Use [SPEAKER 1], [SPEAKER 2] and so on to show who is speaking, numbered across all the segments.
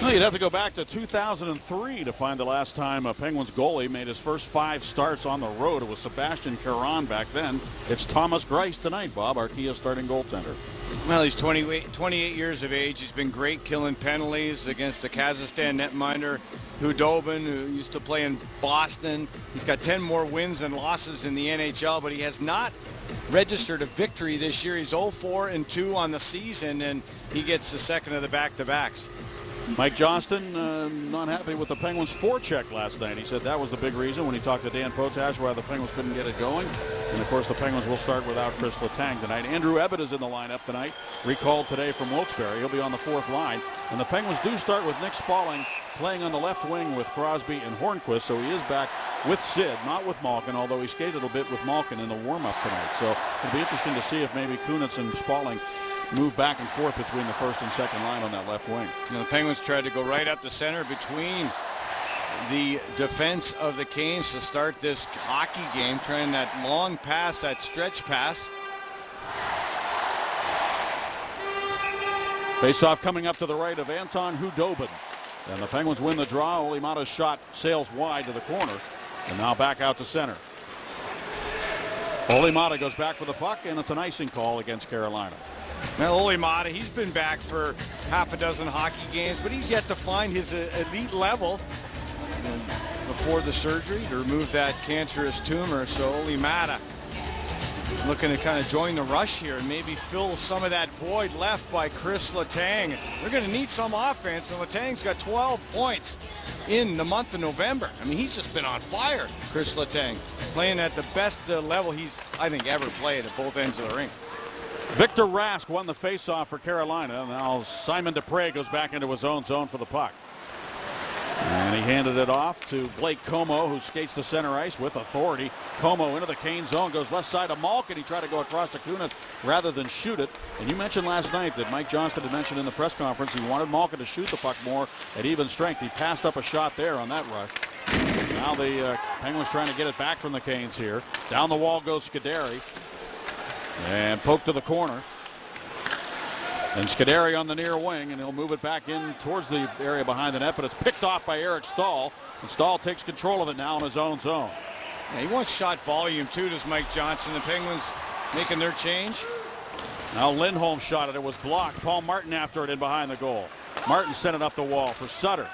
[SPEAKER 1] Well, you'd have to go back to 2003 to find the last time a Penguins goalie made his first 5 starts on the road. It was Sebastian Caron back then. It's Thomas Greiss tonight, Bob, Arkia's starting goaltender.
[SPEAKER 2] Well, he's 28 years of age. He's been great killing penalties against the Kazakhstan netminder Hudobin, who used to play in Boston. He's got 10 more wins and losses in the NHL, but he has not registered a victory this year. He's 0-4-2 on the season, and he gets the second of the back-to-backs.
[SPEAKER 1] Mike Johnston not happy with the Penguins' forecheck last night. He said that was the big reason when he talked to Dan Potash why the Penguins couldn't get it going. And, of course, the Penguins will start without Chris Letang tonight. Andrew Ebbett is in the lineup tonight, recalled today from Wilkes-Barre. He'll be on the 4th line. And the Penguins do start with Nick Spaulding playing on the left wing with Crosby and Hornquist. So he is back with Sid, not with Malkin, although he skated a bit with Malkin in the warm-up tonight. So it'll be interesting to see if maybe Kunitz and Spaulding move back and forth between the first and second line on that left wing.
[SPEAKER 2] Now, the Penguins tried to go right up the center between the defense of the Canes to start this hockey game, trying that long pass, that stretch pass.
[SPEAKER 1] Face-off coming up to the right of Anton Hudobin. And the Penguins win the draw. Olli Maatta's shot sails wide to the corner. And now back out to center. Olli Maatta goes back for the puck, and it's an icing call against Carolina.
[SPEAKER 2] Now, Olli Maatta, he's been back for half a dozen hockey games, but he's yet to find his elite level before the surgery to remove that cancerous tumor. So Olli Maatta looking to kind of join the rush here and maybe fill some of that void left by Chris Letang. They're going to need some offense, and Letang's got 12 points in the month of November. I mean, he's just been on fire, Chris Letang, playing at the best level he's, I think, ever played at both ends of the rink.
[SPEAKER 1] Victor Rask won the faceoff for Carolina. Now Simon Dupre goes back into his own zone for the puck. And he handed it off to Blake Como, who skates to center ice with authority. Como into the Kane zone, goes left side to Malkin. He tried to go across to Kunitz rather than shoot it. And you mentioned last night that Mike Johnston had mentioned in the press conference he wanted Malkin to shoot the puck more at even strength. He passed up a shot there on that rush. Now the Penguins trying to get it back from the Canes here. Down the wall goes Scuderi. And poke to the corner. And Scuderi on the near wing, and he'll move it back in towards the area behind the net, but it's picked off by Eric Stahl. And Stahl takes control of it now in his own zone.
[SPEAKER 2] Yeah, he wants shot volume too, does Mike Johnson. The Penguins making their change.
[SPEAKER 1] Now Lindholm shot it. It was blocked. Paul Martin after it in behind the goal. Martin sent it up the wall for Sutter.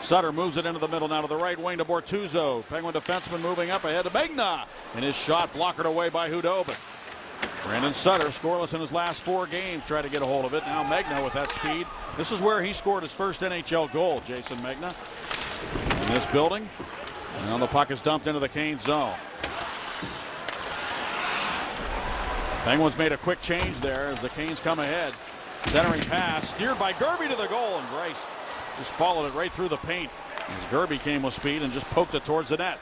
[SPEAKER 1] Sutter moves it into the middle now to the right wing to Bortuzzo. Penguin defenseman moving up ahead to Megna. And his shot blockered away by Hudobin. Brandon Sutter, scoreless in his last 4 games, tried to get a hold of it. Now Megna with that speed. This is where he scored his first NHL goal, Jason Megna. In this building. Now the puck is dumped into the Canes zone. Penguins made a quick change there as the Canes come ahead. Centering pass, steered by Gerby to the goal, and Greiss just followed it right through the paint as Gerby came with speed and just poked it towards the net.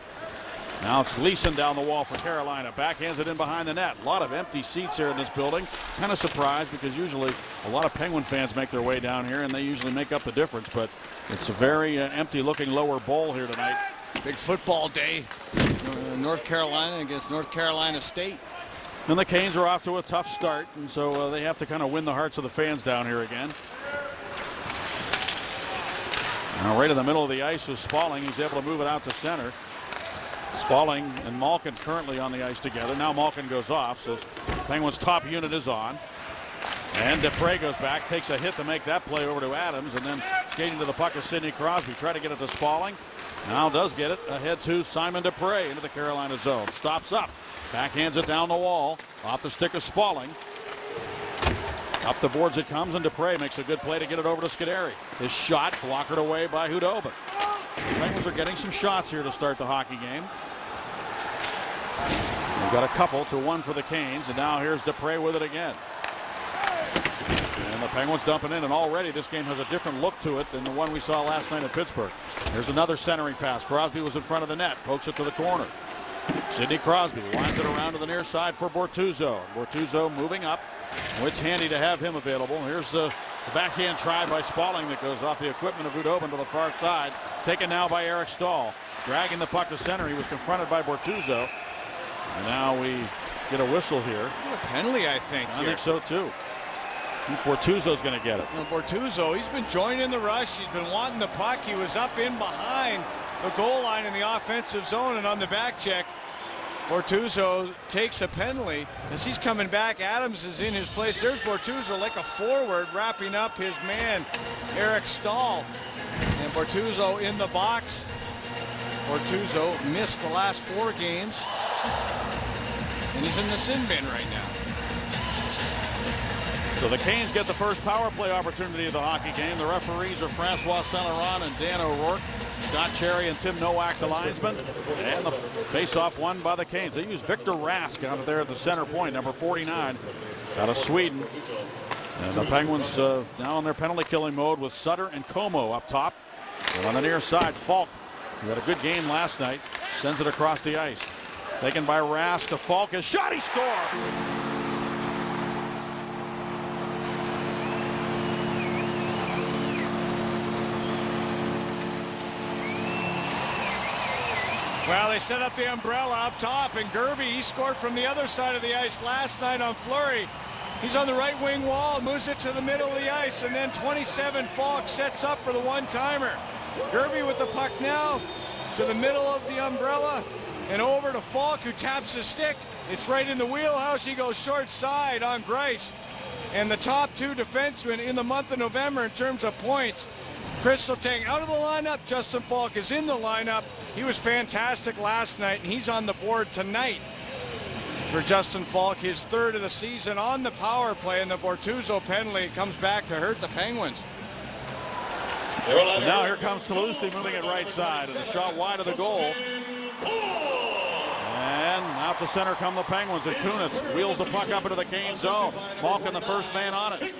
[SPEAKER 1] Now it's Leeson down the wall for Carolina. Backhands it in behind the net. A lot of empty seats here in this building. Kind of surprised because usually a lot of Penguin fans make their way down here and they usually make up the difference. But it's a very empty looking lower bowl here tonight.
[SPEAKER 2] Big football day. North Carolina against North Carolina State.
[SPEAKER 1] And the Canes are off to a tough start. And so they have to kind of win the hearts of the fans down here again. Now right in the middle of the ice is Spaulding. He's able to move it out to center. Spaulding and Malkin currently on the ice together. Now Malkin goes off, so Penguins' top unit is on. And Dupre goes back, takes a hit to make that play over to Adams, and then skating to the puck is Sidney Crosby. Try to get it to Spaulding. Now does get it ahead to Simon Dupre into the Carolina zone. Stops up, backhands it down the wall, off the stick of Spaulding. Up the boards it comes, and Dupre makes a good play to get it over to Scuderi. His shot blockered away by Hudobin. The Penguins are getting some shots here to start the hockey game. They've got a couple to 1 for the Canes, and now here's Dupre with it again. And the Penguins dumping in, and already this game has a different look to it than the one we saw last night in Pittsburgh. There's another centering pass. Crosby was in front of the net, pokes it to the corner. Sidney Crosby winds it around to the near side for Bortuzzo. Bortuzzo moving up. It's handy to have him available. Here's the backhand try by Spaulding that goes off the equipment of Hudobin to the far side. Taken now by Eric Stahl. Dragging the puck to center. He was confronted by Bortuzzo. And now we get a whistle here.
[SPEAKER 2] A penalty, I think.
[SPEAKER 1] I think so, too. Bortuzzo's going to get it.
[SPEAKER 2] Bortuzzo, he's been joining the rush. He's been wanting the puck. He was up in behind the goal line in the offensive zone, and on the back check, Bortuzzo takes a penalty. As he's coming back, Adams is in his place. There's Bortuzzo like a forward wrapping up his man, Eric Stahl. And Bortuzzo in the box. Bortuzzo missed the last 4 games. And he's in the sin bin right now.
[SPEAKER 1] So the Canes get the first power play opportunity of the hockey game. The referees are Francois Saint-Laurent and Dan O'Rourke. Scott Cherry and Tim Nowak, the linesman. And the face-off won by the Canes. They use Victor Rask out there at the center point, number 49, out of Sweden. And the Penguins now in their penalty killing mode with Sutter and Como up top. And on the near side, Falk, who had a good game last night, sends it across the ice. Taken by Rask to Falk. His shot, he scores!
[SPEAKER 2] Well, they set up the umbrella up top, and Gerby, he scored from the other side of the ice last night on Fleury. He's on the right wing wall, moves it to the middle of the ice, and then 27 Falk sets up for the one-timer. Gerby with the puck now to the middle of the umbrella and over to Falk, who taps his stick. It's right in the wheelhouse. He goes short side on Greiss. And the top 2 defensemen in the month of November in terms of points. Chris Letang out of the lineup. Justin Falk is in the lineup. He was fantastic last night, and he's on the board tonight for Justin Falk, his 3rd of the season on the power play, and the Bortuzzo penalty comes back to hurt the Penguins.
[SPEAKER 1] And now here comes Toulouse moving it right side, and a shot wide of the goal. And out to center come the Penguins, and Kunitz wheels the puck up into the Canes zone. Malkin the first man on it.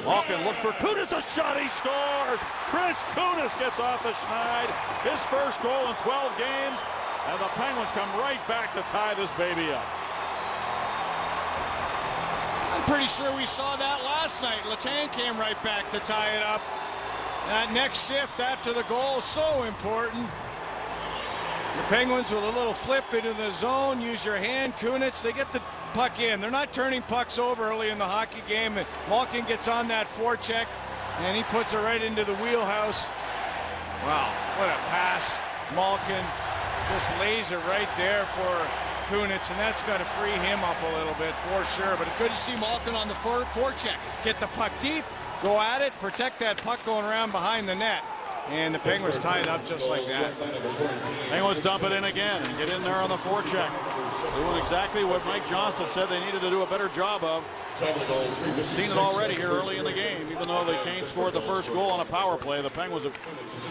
[SPEAKER 1] Malkin looked for Kunitz, a shot, he scores! Chris Kunitz gets off the schneid, his first goal in 12 games, and the Penguins come right back to tie this baby up.
[SPEAKER 2] I'm pretty sure we saw that last night. Letang came right back to tie it up. That next shift after the goal, so important. The Penguins with a little flip into the zone, use your hand, Kunitz, they get the puck in. They're not turning pucks over early in the hockey game. And Malkin gets on that forecheck, and he puts it right into the wheelhouse. Wow, what a pass. Malkin just lays it right there for Kunitz, and that's got to free him up a little bit for sure. But it's good to see Malkin on the forecheck. Get the puck deep, go at it, protect that puck going around behind the net. And the Penguins tie it up just like that.
[SPEAKER 1] Penguins dump it in again and get in there on the forecheck. Doing exactly what Mike Johnston said they needed to do a better job of. We've seen it already here early in the game. Even though the Canes scored the first goal on a power play, the Penguins have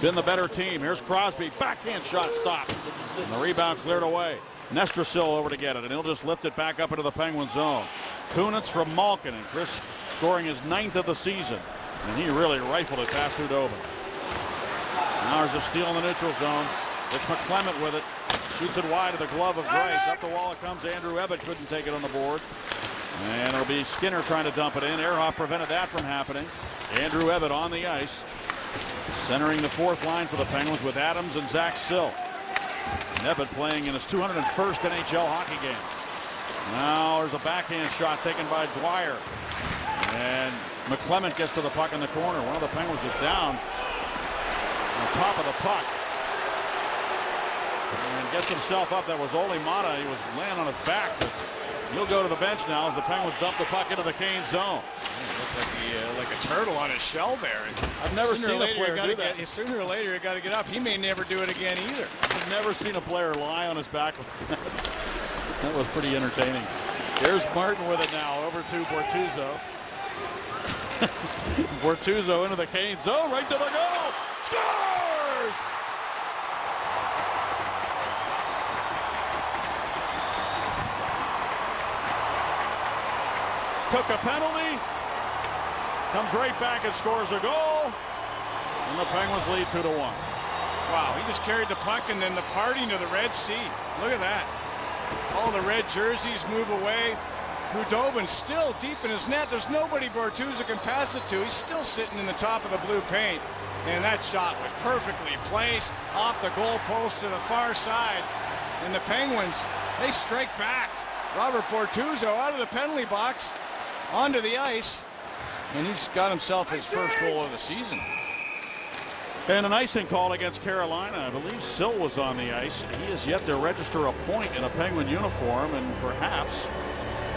[SPEAKER 1] been the better team. Here's Crosby, backhand shot stopped. And the rebound cleared away. Nestrasil over to get it, and he'll just lift it back up into the Penguin zone. Kunitz from Malkin, and Chris scoring his 9th of the season. And he really rifled it past Khudobin. Now there's a steal in the neutral zone. It's McClement with it. Shoots it wide of the glove of Greiss. Up the wall it comes. Andrew Ebbett couldn't take it on the board. And it'll be Skinner trying to dump it in. Ehrhoff prevented that from happening. Andrew Ebbett on the ice. Centering the 4th line for the Penguins with Adams and Zach Sill. And Ebbett playing in his 201st NHL hockey game. Now there's a backhand shot taken by Dwyer. And McClement gets to the puck in the corner. One of the Penguins is down on top of the puck. And gets himself up. That was Ole Mata. He was laying on his back. But he'll go to the bench now as the Penguins dump the puck into the Canes zone.
[SPEAKER 2] Like a turtle on his shell there.
[SPEAKER 1] I've never seen a player do that.
[SPEAKER 2] Sooner or later, you got to get up. He may never do it again either.
[SPEAKER 1] I've never seen a player lie on his back. That was pretty entertaining. There's Martin with it now over to Bortuzzo. Bortuzzo into the Canes zone, right to the goal. Scores! Took a penalty. Comes right back and scores a goal. And the Penguins lead 2-1.
[SPEAKER 2] Wow, he just carried the puck and then the parting of the Red Sea. Look at that. All the red jerseys move away. Khudobin still deep in his net. There's nobody Bortuzzo can pass it to. He's still sitting in the top of the blue paint. And that shot was perfectly placed off the goal post to the far side. And the Penguins, they strike back. Robert Bortuzzo out of the penalty box onto the ice. and he's got himself his first goal of the season.
[SPEAKER 1] And an icing call against Carolina. I believe Sill was on the ice. He has yet to register a point in a Penguin uniform, and perhaps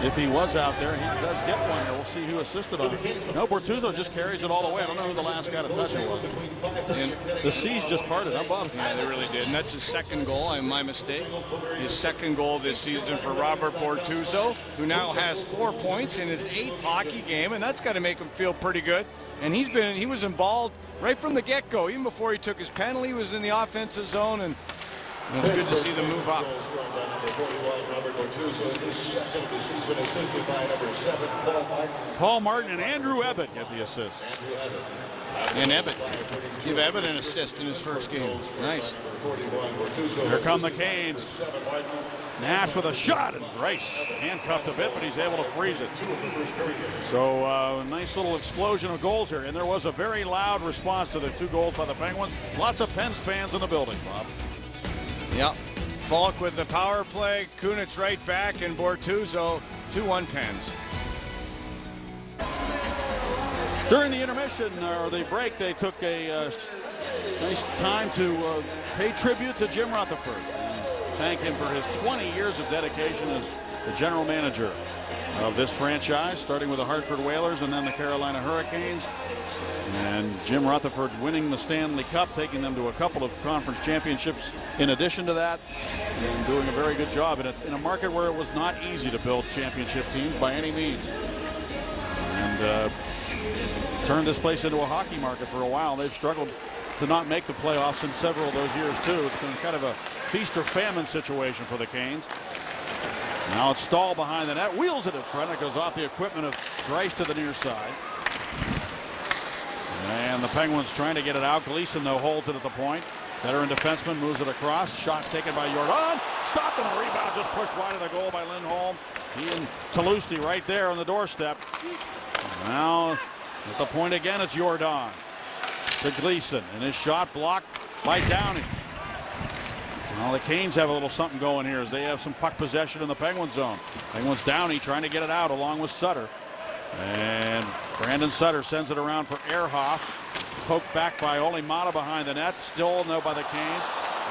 [SPEAKER 1] if he was out there, he does get one here. We'll see who assisted on it. No, Bortuzzo just carries it all the way. I don't know who the last guy to touch it was. And the seas just parted. How about it?
[SPEAKER 2] Yeah, they really did. And that's his second goal. My mistake. His second goal this season for Robert Bortuzzo, who now has 4 points in his 8th hockey game, and that's got to make him feel pretty good. And he was involved right from the get-go. Even before he took his penalty, he was in the offensive zone, and it's good to see them move up.
[SPEAKER 1] Paul Martin and Andrew Ebbett get the assists.
[SPEAKER 2] And Ebbett. Give Ebbett an assist in his first game. Nice.
[SPEAKER 1] Here come the Canes. Nash with a shot, and Rice handcuffed a bit, but he's able to freeze it. So a nice little explosion of goals here, and there was a very loud response to the 2 goals by the Penguins. Lots of Pens fans in the building, Bob.
[SPEAKER 2] Yep. Falk with the power play. Kunitz right back, and Bortuzzo 2-1 Pens.
[SPEAKER 1] During the intermission, or the break, they took a nice time to pay tribute to Jim Rutherford. Thank him for his 20 years of dedication as the general manager of this franchise, starting with the Hartford Whalers and then the Carolina Hurricanes. And Jim Rutherford winning the Stanley Cup, taking them to a couple of conference championships in addition to that, and doing a very good job in a market where it was not easy to build championship teams by any means. And turned this place into a hockey market for a while. They've struggled to not make the playoffs in several of those years too. It's been kind of a feast or famine situation for the Canes. Now it's Stahl behind the net, wheels it in front. It goes off the equipment of Greiss to the near side. And the Penguins trying to get it out. Gleason, though, holds it at the point. Veteran defenseman moves it across. Shot taken by Jordan. Stopped and a rebound just pushed wide of the goal by Lindholm. He and Talusti right there on the doorstep. Now at the point again, it's Jordan to Gleason, and his shot blocked by Downey. Well, the Canes have a little something going here as they have some puck possession in the Penguin zone. Penguins Downey trying to get it out along with Sutter. And Brandon Sutter sends it around for Ehrhoff. Poked back by Ole Mata behind the net. Still no by the Canes.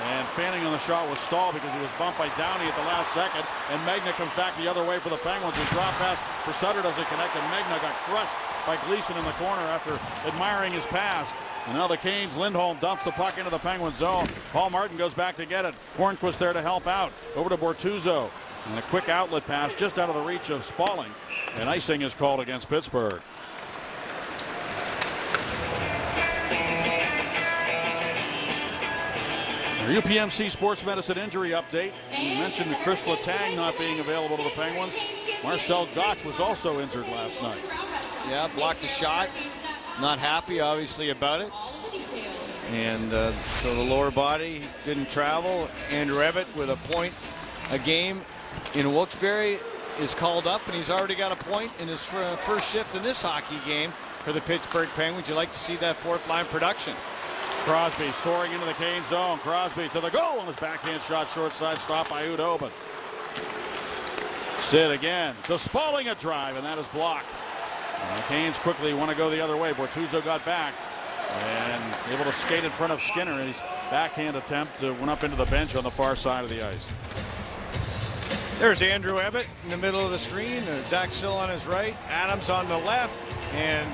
[SPEAKER 1] And fanning on the shot was Stahl because he was bumped by Downey at the last second. And Magna comes back the other way for the Penguins. His drop pass for Sutter doesn't connect, and Magna got crushed by Gleason in the corner after admiring his pass. And now the Canes, Lindholm dumps the puck into the Penguin zone. Paul Martin goes back to get it. Hornquist there to help out. Over to Bortuzzo. And a quick outlet pass just out of the reach of Spalling. And icing is called against Pittsburgh. Our UPMC Sports Medicine injury update. We mentioned Chris Letang not being available to the Penguins. Marcel Gotch was also injured last night.
[SPEAKER 2] Yeah, blocked the shot. Not happy, obviously, about it. And so the lower body didn't travel. Andrew Ebbett with a point a game in Wilkes-Barre is called up, and he's already got a point in his first shift in this hockey game for the Pittsburgh Penguins. You like to see that fourth line production.
[SPEAKER 1] Crosby soaring into the Canes zone. Crosby to the goal on his backhand shot, short side stop by Khudobin. Sid again to Spalling, a drive, and that is blocked. And the Canes quickly want to go the other way. Bortuzzo got back and able to skate in front of Skinner. His backhand attempt went up into the bench on the far side of the ice.
[SPEAKER 2] There's Andrew Ebbett in the middle of the screen. Zach Sill on his right. Adams on the left. And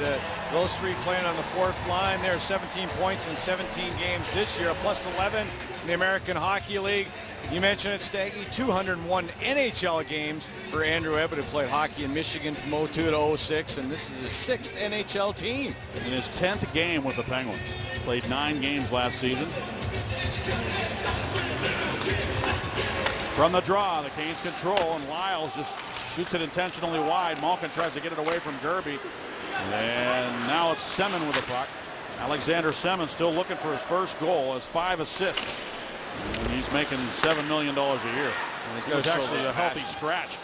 [SPEAKER 2] those three playing on the fourth line. There 17 points in 17 games this year. A plus 11 in the American Hockey League. You mentioned it, Staggy. 201 NHL games for Andrew Ebbett, who played hockey in Michigan from 02 to 06. And this is his 6th NHL team.
[SPEAKER 1] In his 10th game with the Penguins. Played 9 games last season. From the draw, the Canes control, and Lyles just shoots it intentionally wide. Malkin tries to get it away from Gerby. And now it's Semin with the puck. Alexander Semin still looking for his first goal, has 5 assists. And he's making $7 million a year. And he's actually a healthy scratch.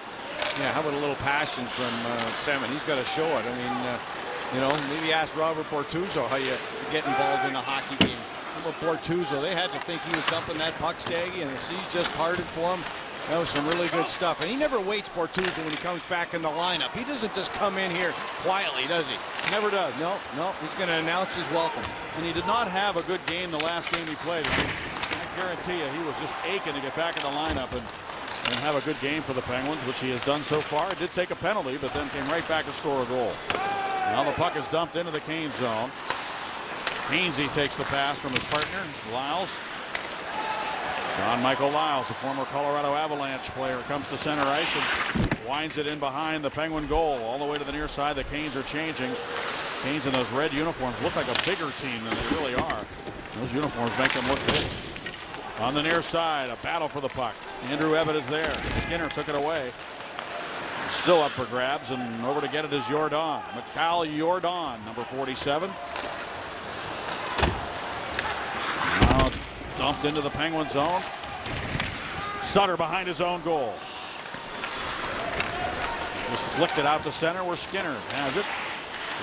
[SPEAKER 2] Yeah, how about a little passion from Semin? He's got to show it. I mean, you know, maybe ask Robert Bortuzzo how you get involved in a hockey game. How about Bortuzzo? They had to think he was dumping that puck, Staggy, and the seas just parted for him. That was some really good stuff. And he never waits, Bortuzzo, when he comes back in the lineup. He doesn't just come in here quietly, does he?
[SPEAKER 1] Never does.
[SPEAKER 2] No, he's going to announce his welcome.
[SPEAKER 1] And he did not have a good game the last game he played. I guarantee you he was just aching to get back in the lineup and have a good game for the Penguins, which he has done so far. He did take a penalty, but then came right back to score a goal. Now the puck is dumped into the Canes zone. Hainsey takes the pass from his partner, Lyles. John Michael Lyles, the former Colorado Avalanche player, comes to center ice and winds it in behind the Penguin goal all the way to the near side. The Canes are changing. Canes in those red uniforms look like a bigger team than they really are. Those uniforms make them look big. On the near side, a battle for the puck. Andrew Ebbett is there. Skinner took it away. Still up for grabs, and over to get it is Jordan. Mikhail Jordan, number 47. Now it's dumped into the Penguin zone. Sutter behind his own goal. Just flicked it out to center where Skinner has it.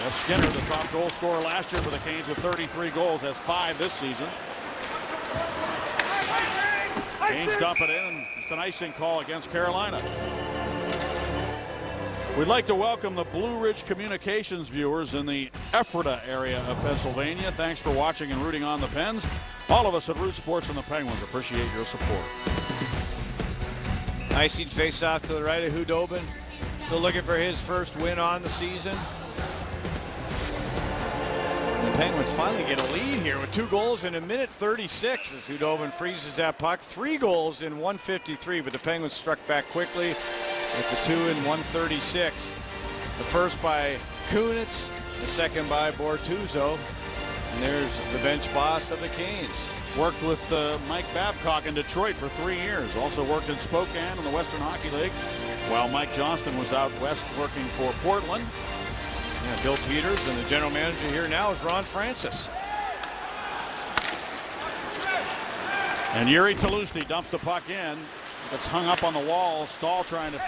[SPEAKER 1] Jeff Skinner, the top goal scorer last year for the Canes with 33 goals, has 5 this season. Canes dump it in, and it's an icing call against Carolina. We'd like to welcome the Blue Ridge Communications viewers in the Ephrata area of Pennsylvania. Thanks for watching and rooting on the Pens. All of us at Root Sports and the Penguins appreciate your support.
[SPEAKER 2] Icing face-off to the right of Hudobin. Still looking for his first win on the season. The Penguins finally get a lead here with 2 goals in a minute 36 as Hudobin freezes that puck. 3 goals in 1:53, but the Penguins struck back quickly with the 2 in 1:36. The first by Kunitz, the second by Bortuzzo. And there's the bench boss of the Canes.
[SPEAKER 1] Worked with Mike Babcock in Detroit for 3 years. Also worked in Spokane in the Western Hockey League, while Mike Johnston was out west working for Portland.
[SPEAKER 2] Yeah, Bill Peters, and the general manager here now is Ron Francis.
[SPEAKER 1] And Yuri Talusti dumps the puck in. It's hung up on the wall. Stahl trying to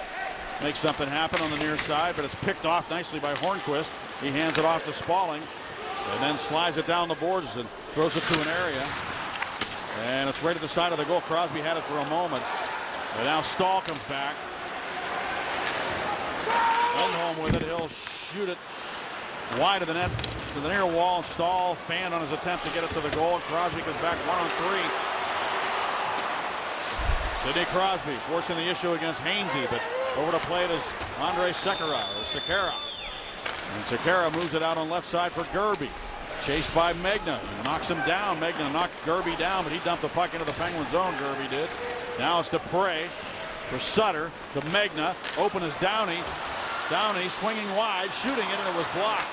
[SPEAKER 1] make something happen on the near side, but it's picked off nicely by Hornquist. He hands it off to Spalling and then slides it down the boards and throws it to an area. And it's right at the side of the goal. Crosby had it for a moment. And now Stahl comes back. Lindholm with it. He'll shoot it wide of the net to the near wall. Stahl fanned on his attempt to get it to the goal. Crosby goes back 1-on-3. Sidney Crosby forcing the issue against Hainsey, but over to play it is Andrei Sekera. And Sekera moves it out on left side for Gerby. Chased by Megna. Knocks him down. Megna knocked Gerby down, but he dumped the puck into the Penguin zone, Gerby did. Now it's Dupre for Sutter to Megna. Open is Downey. Downey swinging wide, shooting it, and it was blocked.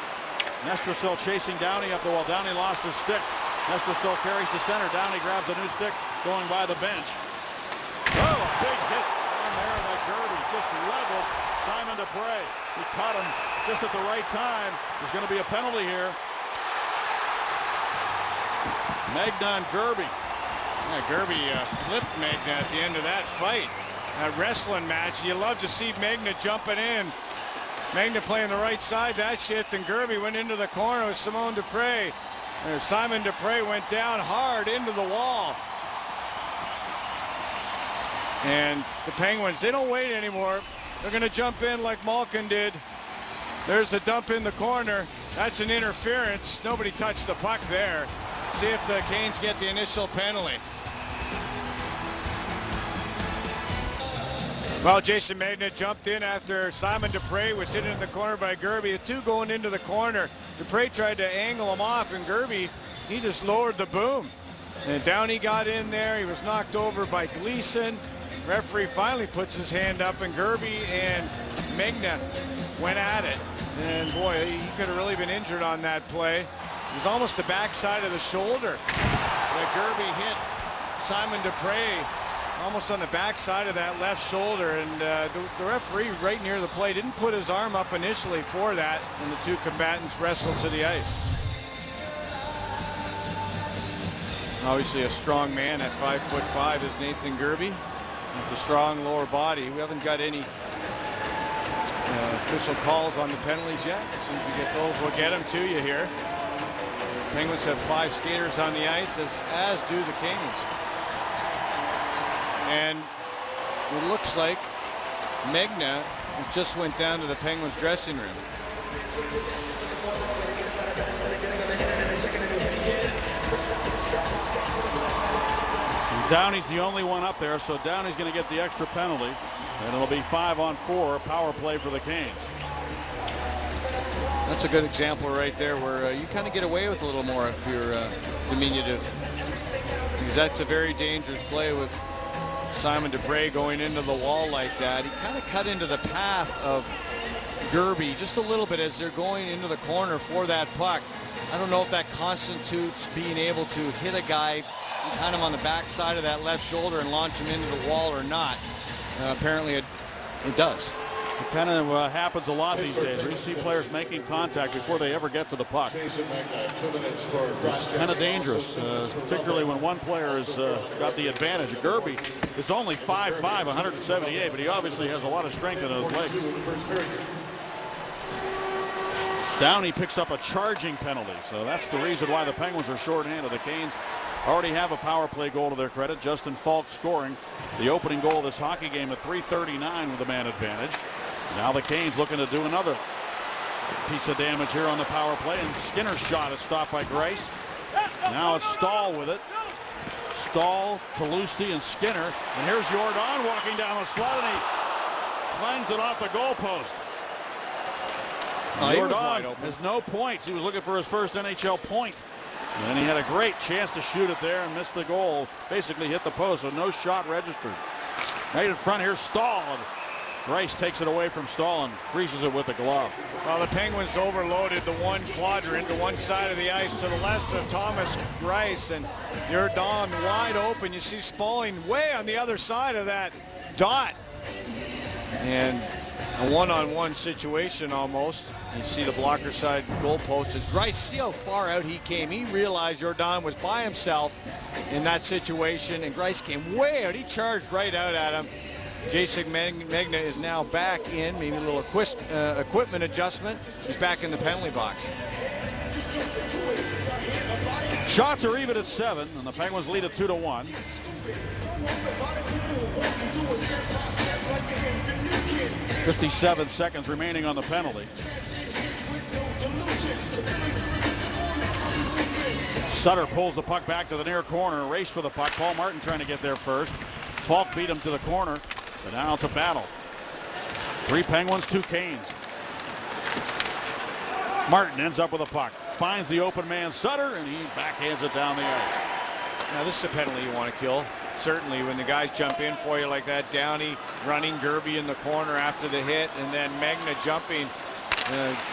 [SPEAKER 1] Nestrasil chasing Downey up the wall. Downey lost his stick. Nestrasil carries to center. Downey grabs a new stick going by the bench. Oh, a big hit down there by Gerby. Just leveled Simon Dupre. He caught him just at the right time. There's going to be a penalty here. Megna and Gerby.
[SPEAKER 2] Yeah, Gerby flipped Megna at the end of that fight. That wrestling match, you love to see Megna jumping in. Megna playing the right side, that shift, and Gerby went into the corner with Simon Dupre. And Simon Dupre went down hard into the wall. And the Penguins, they don't wait anymore. They're going to jump in like Malkin did. There's a dump in the corner. That's an interference. Nobody touched the puck there. See if the Canes get the initial penalty. Well, Jason Megna jumped in after Simon Dupre was hit in the corner by Gerby. The 2 going into the corner. Dupre tried to angle him off, and Gerby, he just lowered the boom. And Downey got in there. He was knocked over by Gleason. Referee finally puts his hand up, and Gerby and Megna went at it. And boy, he could have really been injured on that play. It was almost the backside of the shoulder that Gerby hit Simon Dupre, almost on the backside of that left shoulder. And the referee right near the play didn't put his arm up initially for that, and the 2 combatants wrestled to the ice. Obviously a strong man at 5'5" is Nathan Gerby. With the strong lower body. We haven't got any official calls on the penalties yet. As soon as we get those, we'll get them to you here. Penguins have 5 skaters on the ice, as do the Canes. And it looks like Megna just went down to the Penguins dressing room.
[SPEAKER 1] Downey's the only one up there, so Downey's going to get the extra penalty, and it'll be 5-on-4 power play for the Canes.
[SPEAKER 2] That's a good example right there where you kind of get away with a little more if you're diminutive, because that's a very dangerous play with Simon Dupre going into the wall like that. He kind of cut into the path of Gerby just a little bit as they're going into the corner for that puck. I don't know if that constitutes being able to hit a guy kind of on the back side of that left shoulder and launch him into the wall or not. Apparently it does.
[SPEAKER 1] It kind of happens a lot these days where you see players making contact before they ever get to the puck. It's kind of dangerous, particularly when one player has got the advantage. Gerby is only 5'5", 178, but he obviously has a lot of strength in those legs. Downey picks up a charging penalty, so that's the reason why the Penguins are shorthanded. The Canes already have a power play goal to their credit. Justin Falk scoring the opening goal of this hockey game at 3:39 with a man advantage. Now the Canes looking to do another piece of damage here on the power play, and Skinner's shot is stopped by Greiss. Now it's Stahl with it. Stahl, Talusti, and Skinner. And here's Jordan walking down the slot, and he clangs it off the goalpost. Jordan has no points. He was looking for his first NHL point. And he had a great chance to shoot it there and missed the goal. Basically hit the post, so no shot registered. Right in front here, Stahl. Greiss takes it away from Stahl and freezes it with a glove.
[SPEAKER 2] Well, the Penguins overloaded the one quadrant to one side of the ice to the left of Thomas Greiss, and Jordan wide open. You see Spalling way on the other side of that dot. And a one-on-one situation almost. You see the blocker side goalpost. As Greiss, see how far out he came. He realized Jordan was by himself in that situation, and Greiss came way out. He charged right out at him. Jacek Megna is now back in, maybe a little equipment adjustment. He's back in the penalty box.
[SPEAKER 1] Shots are even at 7, and the Penguins lead at 2-1. .57 seconds remaining on the penalty. Sutter pulls the puck back to the near corner. Race for the puck. Paul Martin trying to get there first. Falk beat him to the corner. But now it's a battle. 3 Penguins, 2 Canes. Martin ends up with a puck. Finds the open man Sutter, and he backhands it down the ice.
[SPEAKER 2] Now this is a penalty you want to kill. Certainly when the guys jump in for you like that. Downey running Gerby in the corner after the hit, and then Megna jumping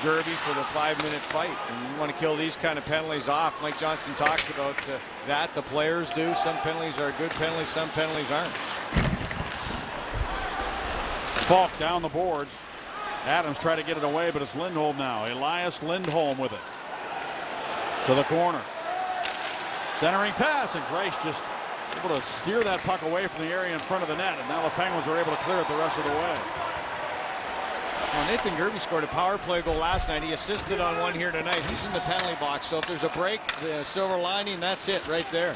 [SPEAKER 2] Gerby for the 5-minute fight. And you want to kill these kind of penalties off. Mike Johnson talks about that. The players do. Some penalties are good penalties, some penalties aren't.
[SPEAKER 1] Falk down the boards. Adams tried to get it away, but it's Lindholm now. Elias Lindholm with it. To the corner. Centering pass, and Greiss just able to steer that puck away from the area in front of the net, and now the Penguins are able to clear it the rest of the way.
[SPEAKER 2] Well, Nathan Gerby scored a power play goal last night. He assisted on one here tonight. He's in the penalty box, so if there's a break, the silver lining, that's it right there.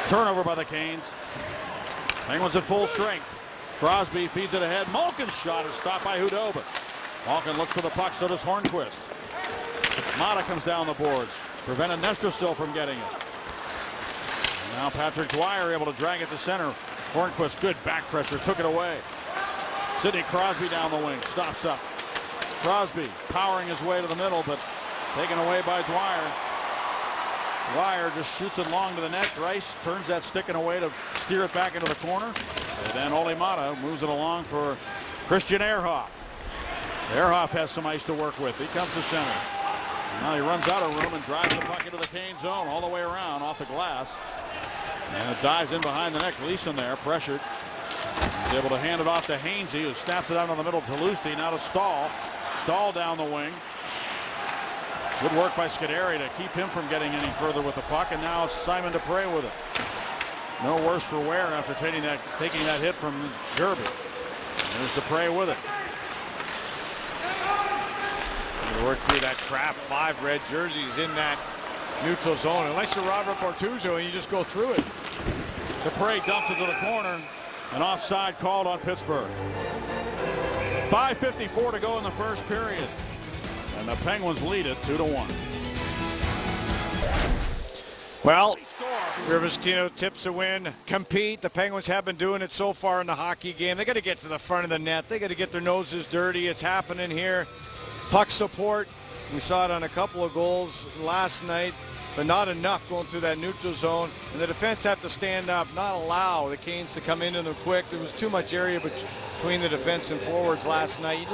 [SPEAKER 1] Turnover by the Canes. Penguins at full strength. Crosby feeds it ahead. Malkin's shot is stopped by Hudobin. Malkin looks for the puck, so does Hornquist. Mata comes down the boards. Prevented Nestrasil from getting it. Now Patrick Dwyer able to drag it to center. Hornquist, good back pressure, took it away. Sidney Crosby down the wing, stops up. Crosby powering his way to the middle, but taken away by Dwyer. Dwyer just shoots it long to the net. Greiss turns that stick in a way to steer it back into the corner. And then Ole Mata moves it along for Christian Ehrhoff. Ehrhoff has some ice to work with. He comes to center. Now he runs out of room and drives the puck into the Cane zone all the way around off the glass. And it dives in behind the net. Gleason there, pressured. He's able to hand it off to Hainsey, who snaps it out in the middle to Talusti. Now to Stahl. Stahl down the wing. Good work by Scuderi to keep him from getting any further with the puck. And now it's Simon Dupre with it. No worse for wear after taking that hit from Gerby. There's Dupre with it.
[SPEAKER 2] He worked through that trap. 5 red jerseys in that neutral zone. Unless you're Robert Bortuzzo and you just go through it.
[SPEAKER 1] Dupre dumps it to the corner. An offside called on Pittsburgh. 5:54 to go in the first period. And the Penguins lead it 2-1.
[SPEAKER 2] Well, Rivestino tips a win. Compete. The Penguins have been doing it so far in the hockey game. They got to get to the front of the net. They got to get their noses dirty. It's happening here. Puck support. We saw it on a couple of goals last night, but not enough going through that neutral zone. And the defense have to stand up, not allow the Canes to come into them quick. There was too much area between the defense and forwards last night.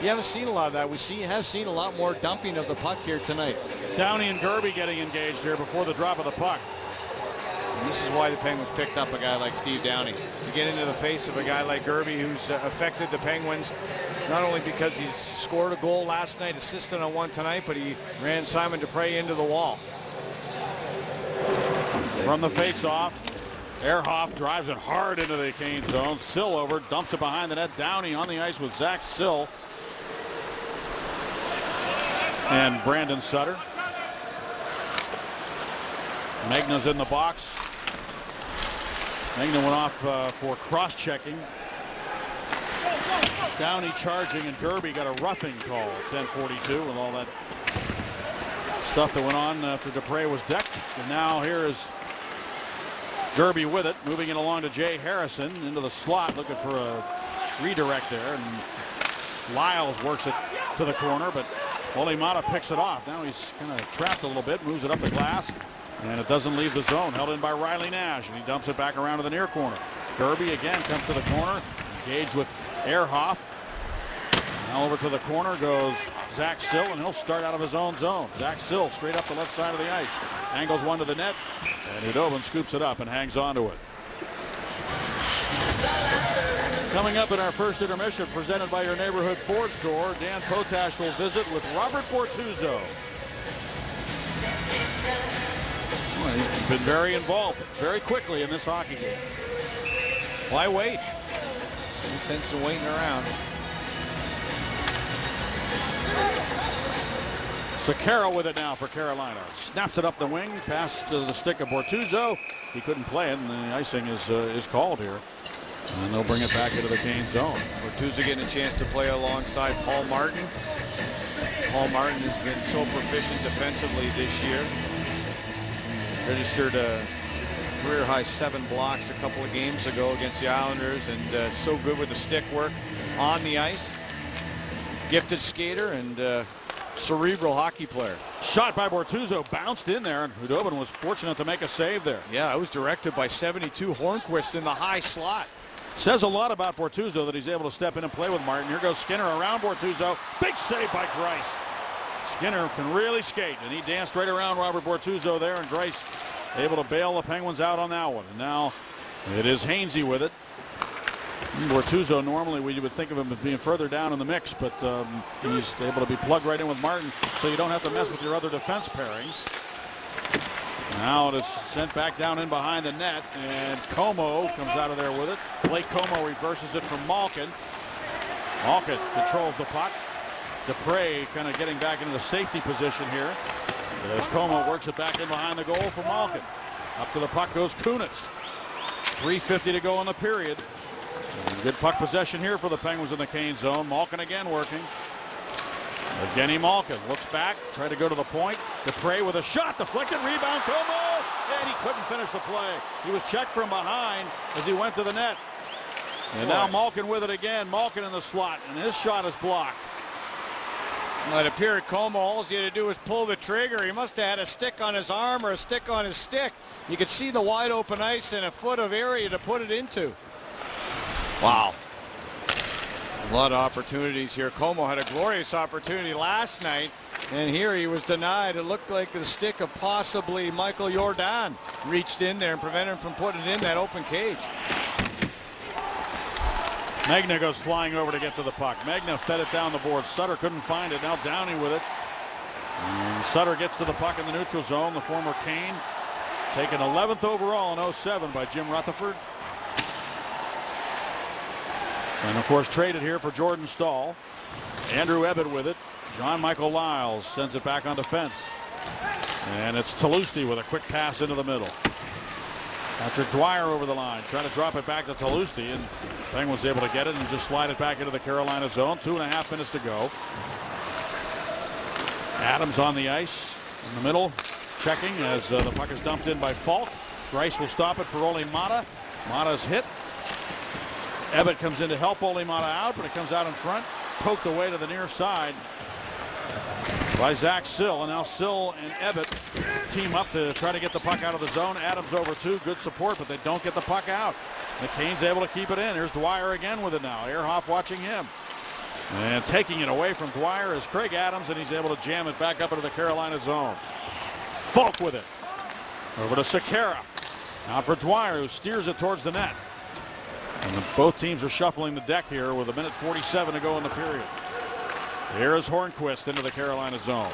[SPEAKER 2] You haven't seen a lot of that. Have seen a lot more dumping of the puck here tonight.
[SPEAKER 1] Downey and Gerby getting engaged here before the drop of the puck.
[SPEAKER 2] And this is why the Penguins picked up a guy like Steve Downey, to get into the face of a guy like Gerby, who's affected the Penguins, not only because he's scored a goal last night, assisted on one tonight, but he ran Simon Dupre into the wall.
[SPEAKER 1] From the face-off, Ehrhoff drives it hard into the Canes zone. Sill over, dumps it behind the net. Downey on the ice with Zach Sill and Brandon Sutter. Megna's in the box. Megna went off for cross-checking. Downey charging, and Gerby got a roughing call. 10:42 with all that stuff that went on after Dupre was decked. And now here is Gerby with it, moving it along to Jay Harrison into the slot, looking for a redirect there. And Lyles works it to the corner, but Olli Maatta picks it off. Now he's kind of trapped a little bit, moves it up the glass, and it doesn't leave the zone. Held in by Riley Nash, and he dumps it back around to the near corner. Gerby again comes to the corner, engaged with Ehrhoff. Now over to the corner goes Zach Sill, and he'll start out of his own zone. Zach Sill straight up the left side of the ice. Angles one to the net, and Khudobin scoops it up and hangs on to it. Coming up in our first intermission, presented by your neighborhood Ford store, Dan Potash will visit with Robert Bortuzzo. Well, he's been very involved very quickly in this hockey game.
[SPEAKER 2] Why wait? No sense in waiting around.
[SPEAKER 1] Sekera with it now for Carolina. Snaps it up the wing, past the stick of Bortuzzo. He couldn't play it, and the icing is called here. And they'll bring it back into the Canes zone.
[SPEAKER 2] Bortuzzo getting a chance to play alongside Paul Martin. Paul Martin has been so proficient defensively this year. Registered a career-high 7 blocks a couple of games ago against the Islanders, and so good with the stick work on the ice. Gifted skater and cerebral hockey player.
[SPEAKER 1] Shot by Bortuzzo, bounced in there, and Khudobin was fortunate to make a save there.
[SPEAKER 2] Yeah, it was directed by 72 Hornquist in the high slot.
[SPEAKER 1] Says a lot about Bortuzzo that he's able to step in and play with Martin. Here goes Skinner around Bortuzzo. Big save by Greiss. Skinner can really skate, and he danced right around Robert Bortuzzo there, and Greiss able to bail the Penguins out on that one. And now it is Hainsey with it. Bortuzzo, normally we would think of him as being further down in the mix, but he's able to be plugged right in with Martin, so you don't have to mess with your other defense pairings. Now it is sent back down in behind the net, and Como comes out of there with it. Blake Como reverses it from Malkin. Malkin controls the puck. Dupre kind of getting back into the safety position here as Como works it back in behind the goal for Malkin. Up to the puck goes Kunitz. 3:50 to go in the period. And good puck possession here for the Penguins in the Canes zone. Malkin again working. Evgeny Malkin looks back, tried to go to the point. Dupre with a shot, deflected, rebound, Como, and he couldn't finish the play. He was checked from behind as he went to the net. And now Malkin with it again. Malkin in the slot, and his shot is blocked.
[SPEAKER 2] Well, it appeared Como, all he had to do was pull the trigger. He must have had a stick on his arm or a stick on his stick. You could see the wide open ice and a foot of area to put it into. Wow. A lot of opportunities here. Como had a glorious opportunity last night, and here he was denied. It looked like the stick of possibly Michael Jordan reached in there and prevented him from putting it in that open cage.
[SPEAKER 1] Megna goes flying over to get to the puck. Megna fed it down the board. Sutter couldn't find it. Now Downey with it. And Sutter gets to the puck in the neutral zone. The former Cane taken 11th overall in 07 by Jim Rutherford. And of course traded here for Jordan Staal. Andrew Ebbett with it. John Michael Lyles sends it back on defense. And it's Talusti with a quick pass into the middle. Patrick Dwyer over the line, trying to drop it back to Talusti, and Penguins able to get it and just slide it back into the Carolina zone. 2.5 minutes to go. Adams on the ice in the middle, checking as the puck is dumped in by Falk. Grice will stop it for Olli Maatta. Maatta's hit. Ebbett comes in to help Olli Maatta out, but it comes out in front. Poked away to the near side by Zach Sill. And now Sill and Ebbett team up to try to get the puck out of the zone. Adams over 2. Good support, but they don't get the puck out. McCain's able to keep it in. Here's Dwyer again with it now. Ehrhoff watching him. And taking it away from Dwyer is Craig Adams, and he's able to jam it back up into the Carolina zone. Falk with it. Over to Sekera. Out for Dwyer, who steers it towards the net. And both teams are shuffling the deck here with 1:47 to go in the period. Here is Hornquist into the Carolina zone.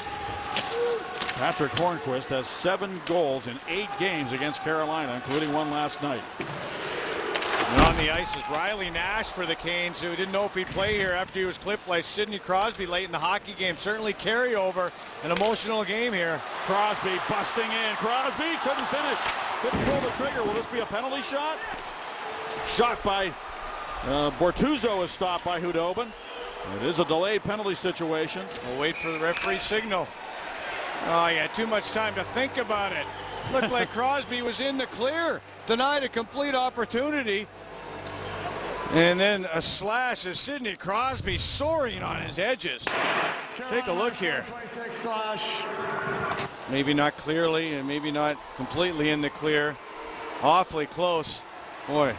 [SPEAKER 1] Patrick Hornquist has 7 goals in 8 games against Carolina, including one last night.
[SPEAKER 2] And on the ice is Riley Nash for the Canes, who didn't know if he'd play here after he was clipped by Sidney Crosby late in the hockey game. Certainly carryover, an emotional game here.
[SPEAKER 1] Crosby busting in. Crosby couldn't finish. Couldn't pull the trigger. Will this be a penalty shot? Shot by Bortuzzo is stopped by Hudobin. It is a delayed penalty situation.
[SPEAKER 2] We'll wait for the referee signal. Oh, he had too much time to think about it. Looked like Crosby was in the clear. Denied a complete opportunity. And then a slash as Sidney Crosby soaring on his edges. Take a look here. Maybe not clearly and maybe not completely in the clear. Awfully close. Boy,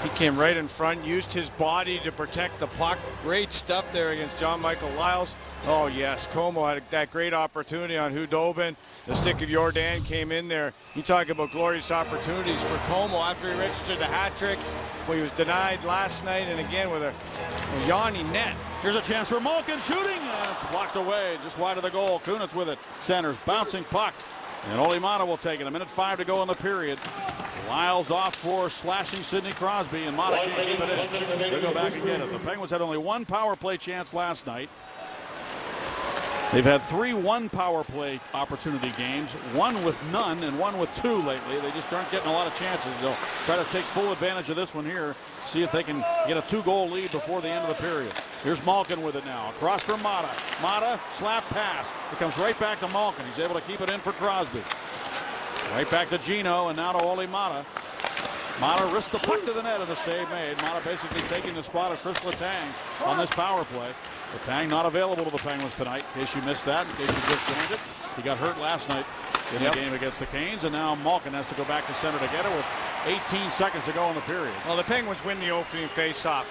[SPEAKER 2] he came right in front, used his body to protect the puck. Great stuff there against John Michael Lyles. Oh yes, Como had that great opportunity on Hudobin. The stick of Jordan came in there. You talk about glorious opportunities for Como after he registered the hat trick. Well, he was denied last night, and again with a Yanni net.
[SPEAKER 1] Here's a chance for Malkin shooting. It's blocked away just wide of the goal. Kunitz with it. Centers, bouncing puck. And Olli Maatta will take it. 1:05 to go in the period. Lyles off for slashing Sidney Crosby, and Maatta can't keep it in. They'll go back and get it. The Penguins had only 1 power play chance last night. They've had 3 1-power play opportunity games, 1 with none and 1 with 2 lately. They just aren't getting a lot of chances. They'll try to take full advantage of this one here, see if they can get a 2-goal lead before the end of the period. Here's Malkin with it now. Across from Maatta. Maatta, slap pass. It comes right back to Malkin. He's able to keep it in for Crosby. Right back to Gino, and now to Olli Maatta. Maatta risks the puck to the net, and the save made. Maatta basically taking the spot of Chris Letang on this power play. Letang not available to the Penguins tonight, in case you missed that, in case you just joined it. He got hurt last night in the game against the Canes, and now Malkin has to go back to center to get it with 18 seconds to go in the period.
[SPEAKER 2] Well, the Penguins win the opening face-off.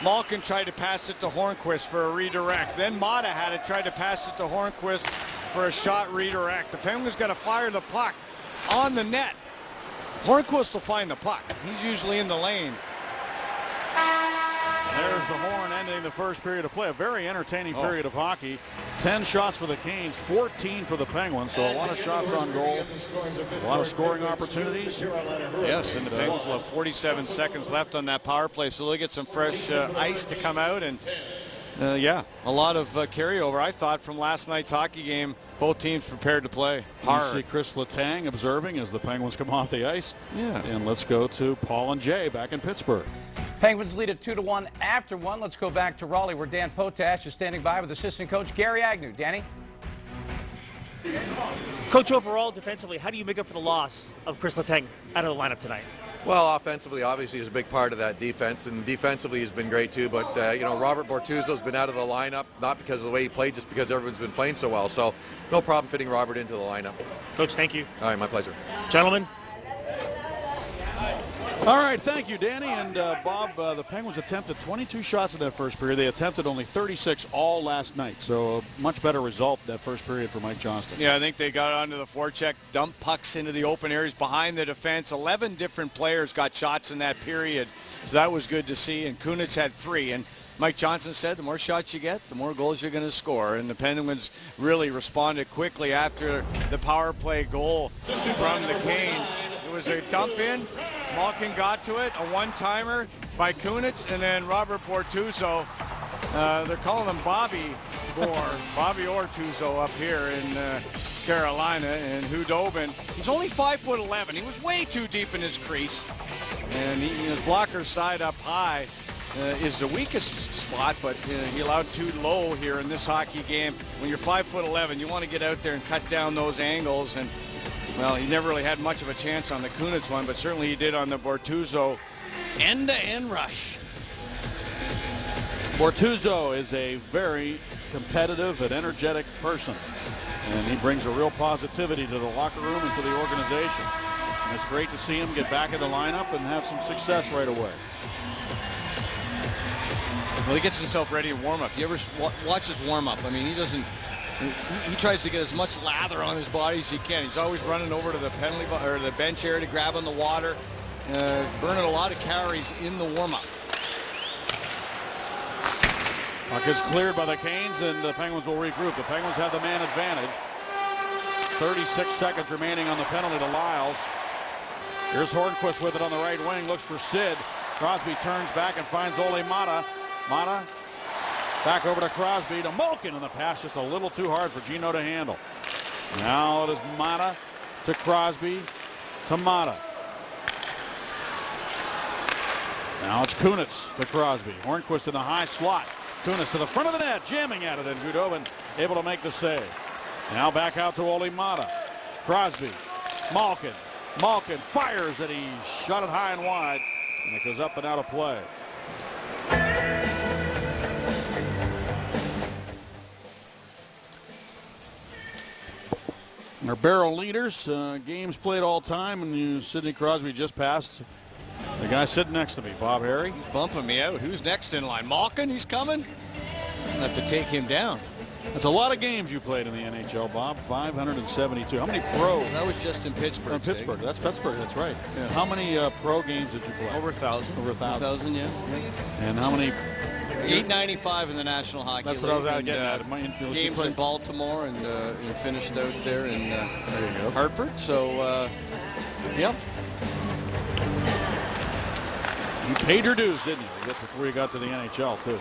[SPEAKER 2] Malkin tried to pass it to Hornquist for a redirect. Then Maatta had it, tried to pass it to Hornquist for a shot redirect. The Penguins got to fire the puck on the net. Hornquist will find the puck. He's usually in the lane.
[SPEAKER 1] There's the horn ending the first period of play. A very entertaining period of hockey. 10 shots for the Canes, 14 for the Penguins. So a lot of shots on goal, a lot of scoring opportunities.
[SPEAKER 2] Yes, and the Penguins will have 47 seconds left on that power play, so they'll get some fresh ice to come out. And yeah, a lot of carryover, I thought, from last night's hockey game. Both teams prepared to play hard.
[SPEAKER 1] You see Chris Letang observing as the Penguins come off the ice.
[SPEAKER 2] Yeah.
[SPEAKER 1] And let's go to Paul and Jay back in Pittsburgh.
[SPEAKER 3] Penguins lead at 2-1 after 1. Let's go back to Raleigh, where Dan Potash is standing by with assistant coach Gary Agnew. Danny?
[SPEAKER 4] Coach, overall, defensively, how do you make up for the loss of Chris Letang out of the lineup tonight?
[SPEAKER 5] Well, offensively, obviously, is a big part of that defense, and defensively, he's been great too. But you know, Robert Bortuzzo's been out of the lineup, not because of the way he played, just because everyone's been playing so well. So, no problem fitting Robert into the lineup.
[SPEAKER 4] Coach, thank you.
[SPEAKER 5] All right, my pleasure.
[SPEAKER 4] Gentlemen.
[SPEAKER 1] All right, thank you, Danny. And Bob, the Penguins attempted 22 shots in that first period. They attempted only 36 all last night. So a much better result that first period for Mike Johnston.
[SPEAKER 2] Yeah, I think they got onto the forecheck, dumped pucks into the open areas behind the defense. 11 different players got shots in that period. So that was good to see. And Kunitz had 3. And Mike Johnston said the more shots you get, the more goals you're going to score. And the Penguins really responded quickly after the power play goal from the Canes. It was a dump in. Malkin got to it, a one-timer by Kunitz, and then Robert Bortuzzo. They're calling him Bobby Ortuzzo up here in Carolina, and Hudobin. He's only 5'11". He was way too deep in his crease, and his blocker's side up high. is the weakest spot, but he allowed 2 low here in this hockey game. When you're 5'11", you want to get out there and cut down those angles. And well, he never really had much of a chance on the Kunitz one, but certainly he did on the Bortuzzo end-to-end rush.
[SPEAKER 1] Bortuzzo is a very competitive and energetic person, and he brings a real positivity to the locker room and to the organization. And it's great to see him get back in the lineup and have some success right away.
[SPEAKER 2] Well, he gets himself ready in warm-up. You ever watch his warm-up? I mean, he tries to get as much lather on his body as he can. He's always running over to the penalty or the bench area to grab on the water, burning a lot of calories in the warm-up.
[SPEAKER 1] Puck is cleared by the Canes, and the Penguins will regroup. The Penguins have the man advantage. 36 seconds remaining on the penalty to Lyles. Here's Hornquist with it on the right wing, looks for Sid. Crosby turns back and finds Ole Mata. Mata back over to Crosby to Malkin, and the pass just a little too hard for Gino to handle. Now it is Mata to Crosby to Mata. Now it's Kunitz to Crosby. Hornquist in the high slot. Kunitz to the front of the net, jamming at it, and Khudobin able to make the save. Now back out to Ole Mata. Crosby, Malkin. Malkin fires it. He shot it high and wide, and it goes up and out of play. Our barrel leaders, games played all time, and Sidney Crosby just passed the guy sitting next to me, Bob Harry.
[SPEAKER 2] Bumping me out. Who's next in line? Malkin, he's coming? I'll have to take him down.
[SPEAKER 1] That's a lot of games you played in the NHL, Bob. 572. How many pro?
[SPEAKER 2] That was just in Pittsburgh.
[SPEAKER 1] Pittsburgh. That's Pittsburgh. That's right. Yeah. How many pro games did you play?
[SPEAKER 2] Over 1,000.
[SPEAKER 1] Over 1,000.
[SPEAKER 2] 1,000, yeah.
[SPEAKER 1] And how many?
[SPEAKER 2] 895 in the National Hockey League.
[SPEAKER 1] That's what I was getting at.
[SPEAKER 2] Games in Baltimore and finished out there in Hartford. So, yep.
[SPEAKER 1] You paid your dues, didn't you? Just before you got to the NHL, too.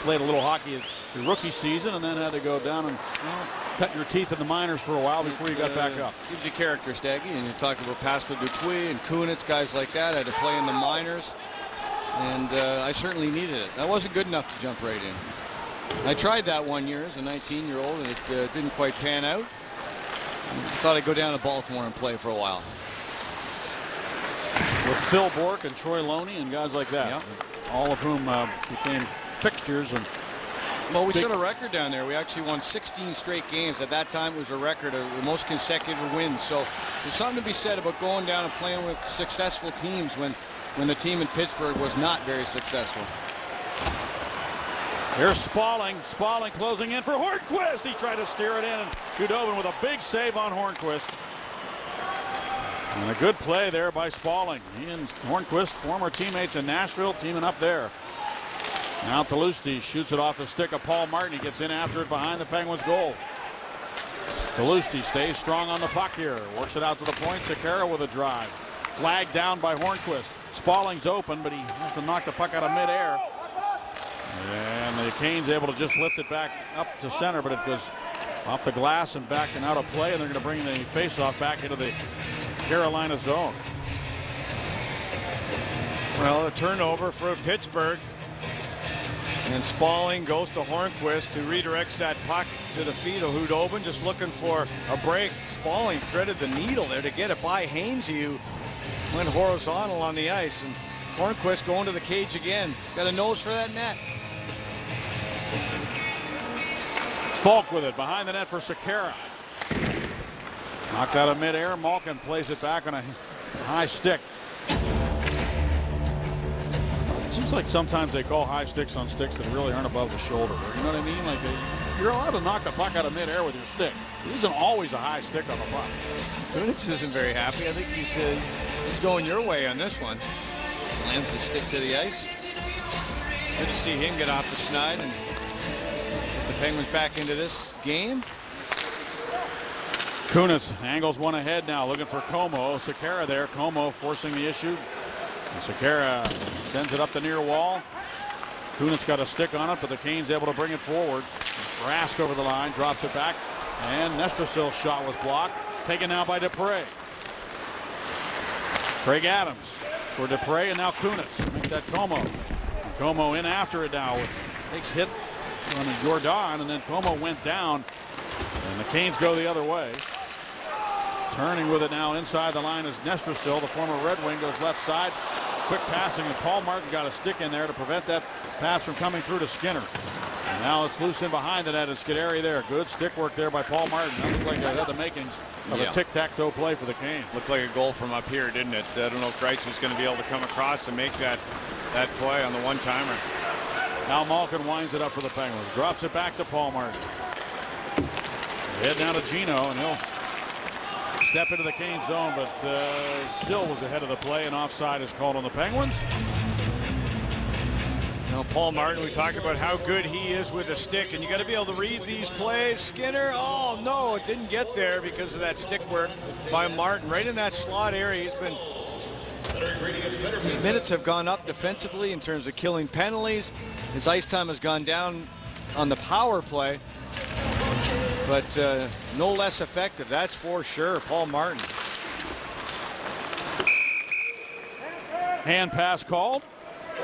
[SPEAKER 1] Played a little hockey your rookie season, and then had to go down and cut your teeth in the minors for a while before you got back up.
[SPEAKER 2] Gives you character, Staggy. And you talk about Pascal Dupuis and Kunitz, guys like that. I had to play in the minors, and I certainly needed it. I wasn't good enough to jump right in. I tried that 1 year as a 19-year-old, and it didn't quite pan out. I thought I'd go down to Baltimore and play for a while.
[SPEAKER 1] With Phil Bourque and Troy Loney and guys like that, all of whom became fixtures. And
[SPEAKER 2] well, we set a record down there. We actually won 16 straight games. At that time, it was a record of the most consecutive wins. So there's something to be said about going down and playing with successful teams when the team in Pittsburgh was not very successful.
[SPEAKER 1] Here's Spalling. Spalling closing in for Hornquist. He tried to steer it in, and Khudobin with a big save on Hornquist. And a good play there by Spalling. He and Hornquist, former teammates in Nashville, teaming up there. Now Talusti shoots it off the stick of Paul Martin. He gets in after it behind the Penguins' goal. Talusti stays strong on the puck here. Works it out to the point. Sekera with a drive. Flagged down by Hornquist. Spalling's open, but he has to knock the puck out of midair. And the Canes able to just lift it back up to center, but it goes off the glass and back and out of play, and they're going to bring the faceoff back into the Carolina zone.
[SPEAKER 2] Well, a turnover for Pittsburgh. And Spalling goes to Hornquist, who redirects that puck to the feet of Khudobin, just looking for a break. Spalling threaded the needle there to get it by Hainsey, who went horizontal on the ice. And Hornquist going to the cage again. Got a nose for that net.
[SPEAKER 1] Falk with it behind the net for Sekera. Knocked out of midair. Malkin plays it back on a high stick. It seems like sometimes they call high sticks on sticks that really aren't above the shoulder. You know what I mean? Like you're allowed to knock the puck out of midair with your stick. It isn't always a high stick on the puck.
[SPEAKER 2] Kunitz isn't very happy. I think he's going your way on this one. Slams the stick to the ice. Good to see him get off the schneid and get the Penguins back into this game.
[SPEAKER 1] Kunitz angles one ahead now, looking for Como. Sekera there. Como forcing the issue. And Sekera sends it up the near wall. Kunitz got a stick on it, but the Canes able to bring it forward. Rask over the line, drops it back, and Nestrasil's shot was blocked. Taken now by Dupre. Craig Adams for Dupre, and now Kunitz. Make that Como. Como in after it now. Takes hit on Jordan, and then Como went down. And the Canes go the other way. Turning with it now inside the line is Nestrasil. The former Red Wing goes left side. Quick passing, and Paul Martin got a stick in there to prevent that pass from coming through to Skinner. And now it's loose in behind the net. It's Scuderi there. Good stick work there by Paul Martin. That looked like it had the makings of a tic-tac-toe play for the Canes.
[SPEAKER 2] Looked like a goal from up here, didn't it? I don't know if Grice was going to be able to come across and make that play on the one-timer.
[SPEAKER 1] Now Malkin winds it up for the Penguins. Drops it back to Paul Martin. Head down to Gino, and he'll step into the Canes zone, but Sill was ahead of the play, and offside is called on the Penguins.
[SPEAKER 2] Now, Paul Martin, we talked about how good he is with a stick, and you got to be able to read these plays. Skinner, oh no, it didn't get there because of that stick work by Martin right in that slot area. His minutes have gone up defensively in terms of killing penalties. His ice time has gone down on the power play, but no less effective, that's for sure. Paul Martin.
[SPEAKER 1] Hand pass called.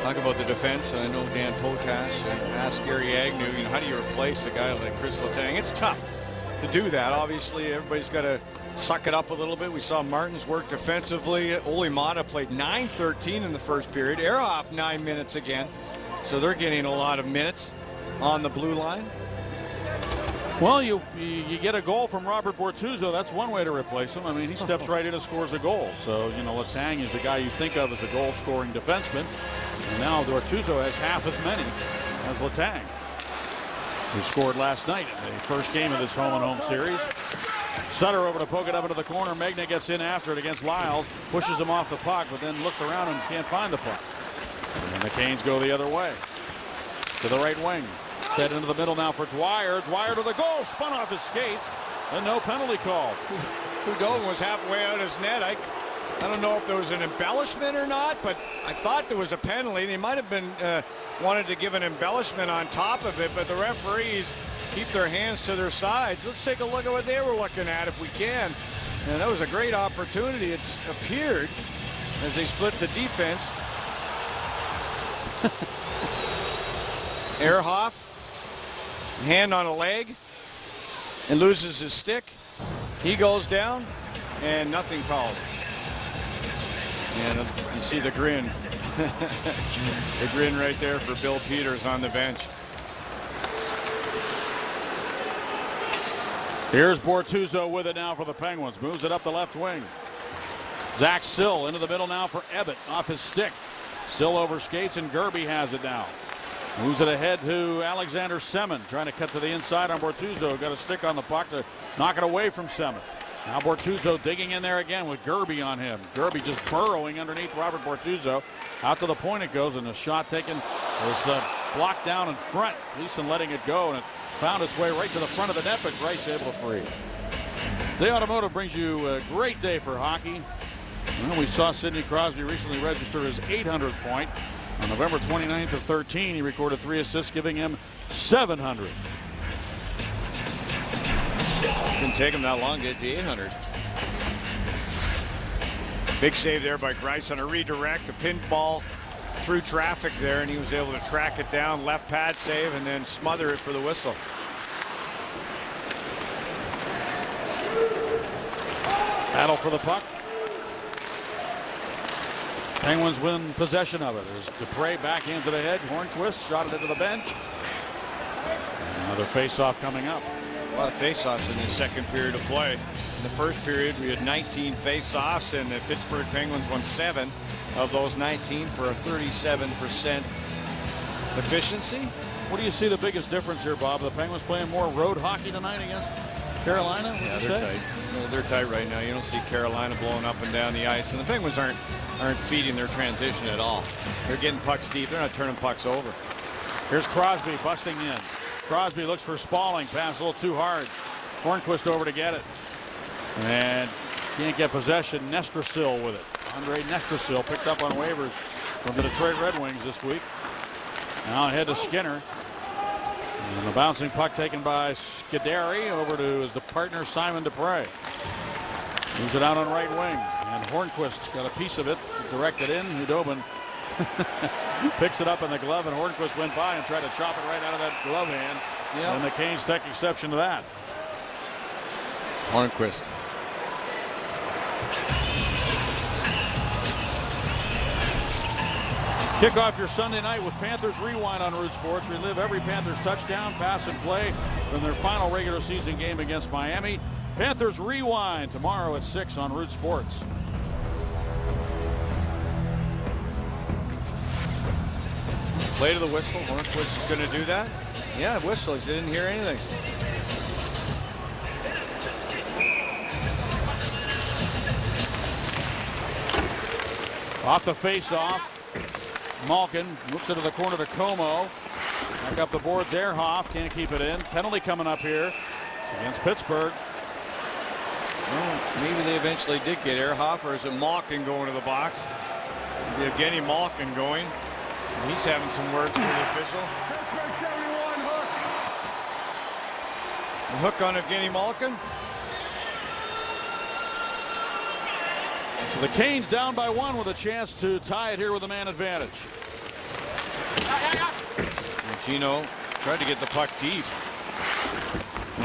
[SPEAKER 2] Talk about the defense, and I know Dan Potash asked Gary Agnew, how do you replace a guy like Chris Letang? It's tough to do that. Obviously, everybody's got to suck it up a little bit. We saw Martin's work defensively. Ole Mata played 9-13 in the first period. Ehrhoff 9 minutes again. So they're getting a lot of minutes on the blue line.
[SPEAKER 1] Well, you get a goal from Robert Bortuzzo. That's one way to replace him. I mean, he steps right in and scores a goal. So, Letang is the guy you think of as a goal-scoring defenseman. And now Bortuzzo has half as many as Letang, who scored last night in the first game of this home-and-home series. Sutter over to poke it up into the corner. Magna gets in after it against Lyles, pushes him off the puck, but then looks around and can't find the puck. And the Canes go the other way to the right wing. Fed into the middle now for Dwyer. Dwyer to the goal, spun off his skates, and no penalty called.
[SPEAKER 2] Hudobin was halfway out his net. I don't know if there was an embellishment or not, but I thought there was a penalty. They might have been wanted to give an embellishment on top of it, but the referees keep their hands to their sides. Let's take a look at what they were looking at if we can. And that was a great opportunity. It's appeared as they split the defense. Ehrhoff, hand on a leg, and loses his stick. He goes down, and nothing called. And you see the grin. The grin right there for Bill Peters on the bench.
[SPEAKER 1] Here's Bortuzzo with it now for the Penguins. Moves it up the left wing. Zach Sill into the middle now for Ebbett off his stick. Sill over skates, and Gerby has it now. Moves it ahead to Alexander Semin, trying to cut to the inside on Bortuzzo. Got a stick on the puck to knock it away from Semin. Now Bortuzzo digging in there again with Gerby on him. Gerby just burrowing underneath Robert Bortuzzo. Out to the point it goes, and the shot taken was blocked down in front. Gleason letting it go, and it found its way right to the front of the net, but Grice able to freeze. Day Automotive brings you a great day for hockey. Well, we saw Sidney Crosby recently register his 800th point. On November 29th of 13, he recorded 3 assists, giving him 700.
[SPEAKER 2] Didn't take him that long to get to 800. Big save there by Grice on a redirect, a pinball through traffic there, and he was able to track it down, left pad save, and then smother it for the whistle.
[SPEAKER 1] Battle for the puck. Penguins win possession of it as Dupre backhands it ahead. Hornquist shot it into the bench. Another face-off coming up.
[SPEAKER 2] A lot of face-offs in the second period of play. In the first period, we had 19 face-offs, and the Pittsburgh Penguins won 7 of those 19 for a 37% efficiency.
[SPEAKER 1] What do you see the biggest difference here, Bob? The Penguins playing more road hockey tonight against Carolina?
[SPEAKER 2] Yeah, they're tight. No, they're tight right now. You don't see Carolina blowing up and down the ice, and the Penguins aren't feeding their transition at all. They're getting pucks deep. They're not turning pucks over.
[SPEAKER 1] Here's Crosby busting in. Crosby looks for Spalling. Pass a little too hard. Hornquist over to get it. And can't get possession. Nestrasil with it. Andre Nestrasil picked up on waivers from the Detroit Red Wings this week. Now ahead to Skinner. And the bouncing puck taken by Scuderi over to his partner Simon Dupre. Moves it out on right wing. And Hornquist got a piece of it. Directed in. Hudobin Picks it up in the glove, and Hornquist went by and tried to chop it right out of that glove hand.
[SPEAKER 2] Yep.
[SPEAKER 1] And the Canes take exception to that.
[SPEAKER 2] Hornquist.
[SPEAKER 1] Kick off your Sunday night with Panthers Rewind on Root Sports. Relive every Panthers touchdown, pass, and play from their final regular season game against Miami. Panthers Rewind tomorrow at 6 on Root Sports.
[SPEAKER 2] Play to the whistle. Hornquist is going to do that. Yeah, whistle. He didn't hear anything.
[SPEAKER 1] Off the face-off. Malkin moves it to the corner to Como. Back up the boards. Ehrhoff can't keep it in. Penalty coming up here against Pittsburgh.
[SPEAKER 2] Well, maybe they eventually did get Ehrhoff, or is it Malkin going to the box? Maybe Evgeny Malkin going. He's having some words for the official. The hook on Evgeny Malkin.
[SPEAKER 1] So the Canes down by 1 with a chance to tie it here with a man advantage.
[SPEAKER 2] And Gino tried to get the puck deep.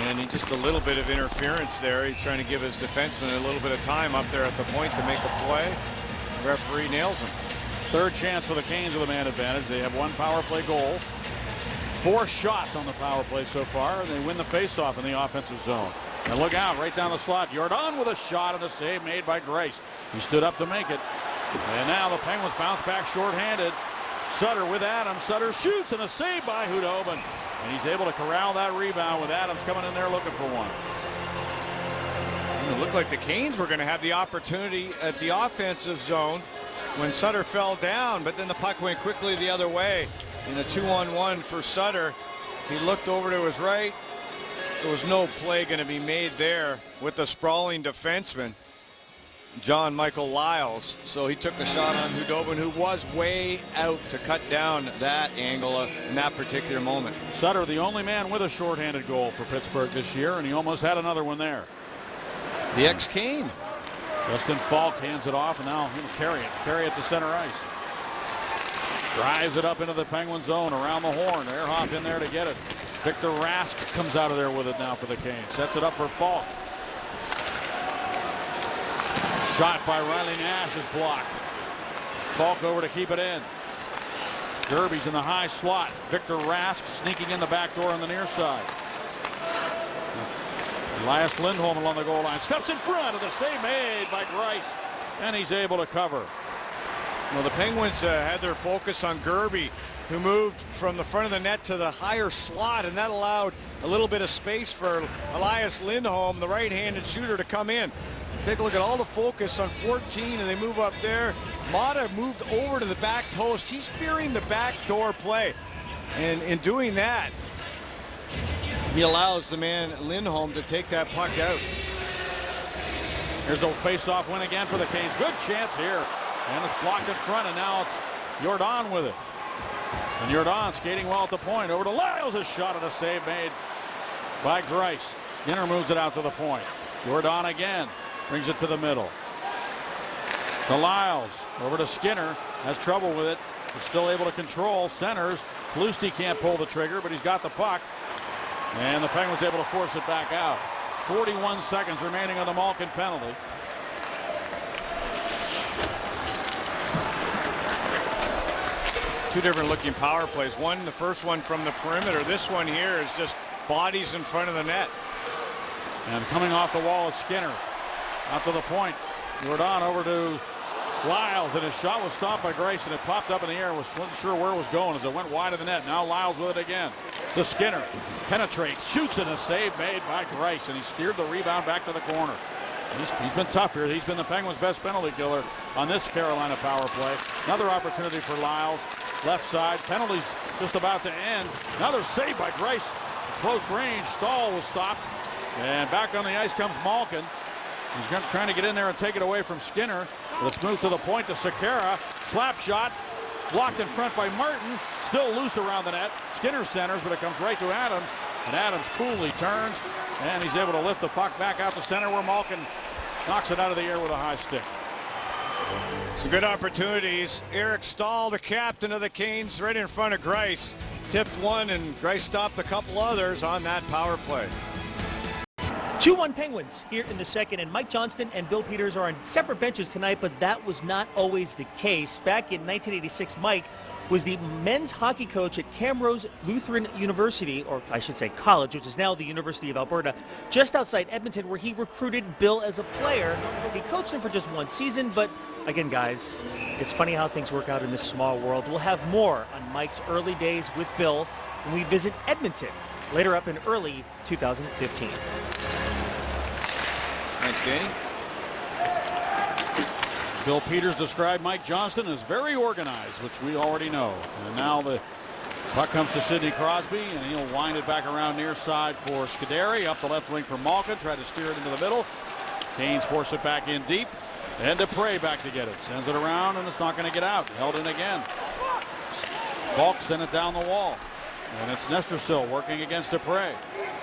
[SPEAKER 2] And he just a little bit of interference there. He's trying to give his defenseman a little bit of time up there at the point to make a play. The referee nails him.
[SPEAKER 1] Third chance for the Canes with a man advantage. They have 1 power play goal. 4 shots on the power play so far, and they win the faceoff in the offensive zone. And look out, right down the slot. Jordan with a shot and a save made by Grace. He stood up to make it. And now the Penguins bounce back shorthanded. Sutter with Adams. Sutter shoots and a save by Khudobin. And he's able to corral that rebound with Adams coming in there looking for one.
[SPEAKER 2] It looked like the Canes were going to have the opportunity at the offensive zone when Sutter fell down, but then the puck went quickly the other way. In a 2-on-1 for Sutter, he looked over to his right. There was no play going to be made there with the sprawling defenseman, John Michael Lyles. So he took the shot on Khudobin, who was way out to cut down that angle in that particular moment.
[SPEAKER 1] Sutter, the only man with a shorthanded goal for Pittsburgh this year, and he almost had another one there.
[SPEAKER 2] The ex-Cane.
[SPEAKER 1] Justin Falk hands it off, and now he'll carry it to center ice. Drives it up into the Penguin zone around the horn. Ehrhoff in there to get it. Victor Rask comes out of there with it now for the Canes. Sets it up for Falk. Shot by Riley Nash is blocked. Falk over to keep it in. Derby's in the high slot. Victor Rask sneaking in the back door on the near side. Elias Lindholm along the goal line. Steps in front of the save made by Grice. And he's able to cover.
[SPEAKER 2] Well, the Penguins had their focus on Gerby, who moved from the front of the net to the higher slot, and that allowed a little bit of space for Elias Lindholm, the right-handed shooter, to come in. Take a look at all the focus on 14, and they move up there. Mata moved over to the back post. He's fearing the backdoor play, and in doing that, he allows the man Lindholm to take that puck out.
[SPEAKER 1] Here's a face-off win again for the Canes. Good chance here. And it's blocked in front, and now it's Jordan with it. And Jordan skating well at the point. Over to Lyles, a shot and a save made by Grice. Skinner moves it out to the point. Jordan again brings it to the middle. To Lyles, over to Skinner. Has trouble with it, but still able to control. Centers. Palusti can't pull the trigger, but he's got the puck. And the Penguins able to force it back out. 41 seconds remaining on the Malkin penalty.
[SPEAKER 2] Two different looking power plays. One, the first one from the perimeter. This one here is just bodies in front of the net.
[SPEAKER 1] And coming off the wall is Skinner. Out to the point. Jordan over to Lyles, and his shot was stopped by Grace, and it popped up in the air. Wasn't sure where it was going as it went wide of the net. Now Lyles with it again. To Skinner. Penetrates, shoots, and a save made by Grace, and he steered the rebound back to the corner. He's been tough here. He's been the Penguins' best penalty killer on this Carolina power play. Another opportunity for Lyles. Left side. Penalties just about to end. Another save by Grace. Close range. Stahl was stopped. And back on the ice comes Malkin. He's trying to get in there and take it away from Skinner. But it's moved to the point to Sekera. Slap shot. Blocked in front by Martin. Still loose around the net. Skinner centers, but it comes right to Adams. And Adams coolly turns. And he's able to lift the puck back out to center where Malkin knocks it out of the air with a high stick.
[SPEAKER 2] Some good opportunities. Eric Stahl, the captain of the Canes, right in front of Grice. Tipped one, and Grice stopped a couple others on that power play.
[SPEAKER 4] 2-1 Penguins here in the second, and Mike Johnston and Bill Peters are on separate benches tonight, but that was not always the case. Back in 1986, Mike was the men's hockey coach at Camrose Lutheran University, or I should say college, which is now the University of Alberta, just outside Edmonton, where he recruited Bill as a player. He coached him for just one season, but again, guys, it's funny how things work out in this small world. We'll have more on Mike's early days with Bill when we visit Edmonton later up in early 2015.
[SPEAKER 2] Thanks, Danny.
[SPEAKER 1] Bill Peters described Mike Johnston as very organized, which we already know. And now the puck comes to Sidney Crosby, and he'll wind it back around near side for Scuderi. Up the left wing for Malkin, try to steer it into the middle. Canes force it back in deep. And Dupre back to get it. Sends it around, and it's not going to get out. Held in again. Falk sent it down the wall. And it's Nestersill working against Dupre.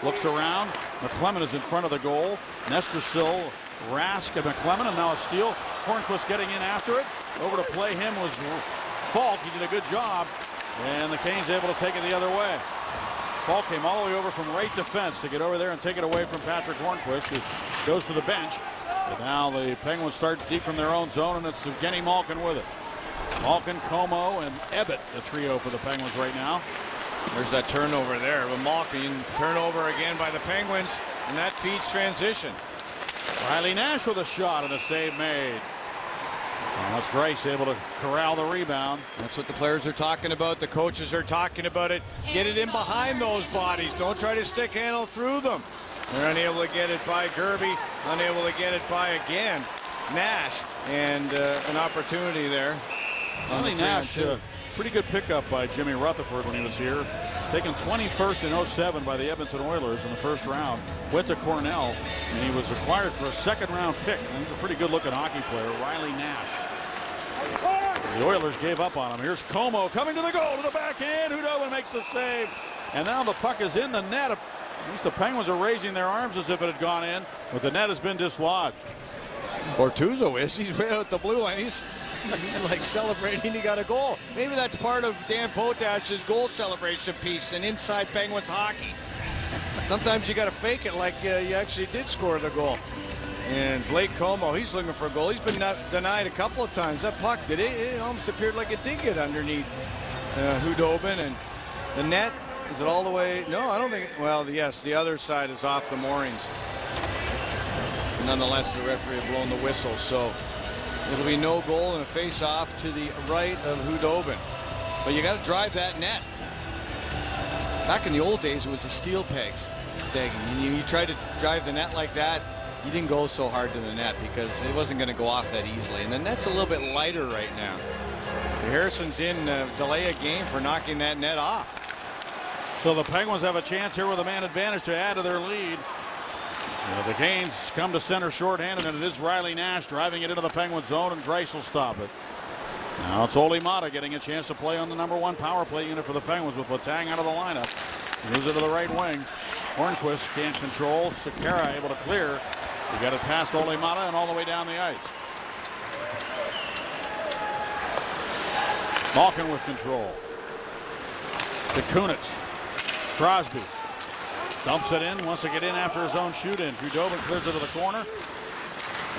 [SPEAKER 1] Looks around. McClement is in front of the goal. Nestersill, Rask, and McClement, and now a steal. Hornquist getting in after it. Over to play him was Falk. He did a good job. And the Canes able to take it the other way. Falk came all the way over from right defense to get over there and take it away from Patrick Hornquist, who goes to the bench. But now the Penguins start deep from their own zone, and it's Evgeny Malkin with it. Malkin, Como, and Ebbett, the trio for the Penguins right now.
[SPEAKER 2] There's that turnover there. But Malkin, turnover again by the Penguins, and that feeds transition.
[SPEAKER 1] Riley Nash with a shot and a save made. And that's Grice able to corral the rebound.
[SPEAKER 2] That's what the players are talking about. The coaches are talking about it. Get it in behind those bodies. Don't try to stick handle through them. They're unable to get it by Gerby. Unable to get it by, again, Nash. And an opportunity there.
[SPEAKER 1] Riley Nash, pretty good pickup by Jimmy Rutherford when he was here. Taken 21st in 07 by the Edmonton Oilers in the first round. Went to Cornell, and he was acquired for a second-round pick. And he's a pretty good-looking hockey player, Riley Nash. The Oilers gave up on him. Here's Como coming to the goal, to the backhand. Hudobin makes the save. And now the puck is in the net. At least the Penguins are raising their arms as if it had gone in, but the net has been dislodged.
[SPEAKER 2] Bortuzzo is. He's right out the blue line. He's like celebrating he got a goal. Maybe that's part of Dan Potash's goal celebration piece in Inside Penguins Hockey. Sometimes you got to fake it like you actually did score the goal. And Blake Como, he's looking for a goal. He's been denied a couple of times. That puck, it almost appeared like it did get underneath Hudobin. And the net, is it all the way? No, I don't think. Well, yes, the other side is off the moorings. Nonetheless, the referee had blown the whistle. So it'll be no goal and a face-off to the right of Hudobin. But you got to drive that net. Back in the old days, it was the steel pegs. And you tried to drive the net like that, you didn't go so hard to the net because it wasn't going to go off that easily. And the net's a little bit lighter right now. So Harrison's in delay a game for knocking that net off.
[SPEAKER 1] So the Penguins have a chance here with a man advantage to add to their lead. The Canes come to center shorthanded, and it is Riley Nash driving it into the Penguin zone, and Grice will stop it. Now it's Olli Maatta getting a chance to play on the #1 power play unit for the Penguins with Letang out of the lineup. Moves it to the right wing. Hornquist can't control. Sekera able to clear. He got it past Olli Maatta and all the way down the ice. Malkin with control. To Kunitz. Crosby. Dumps it in, wants to get in after his own shoot-in. Hudobin clears it to the corner.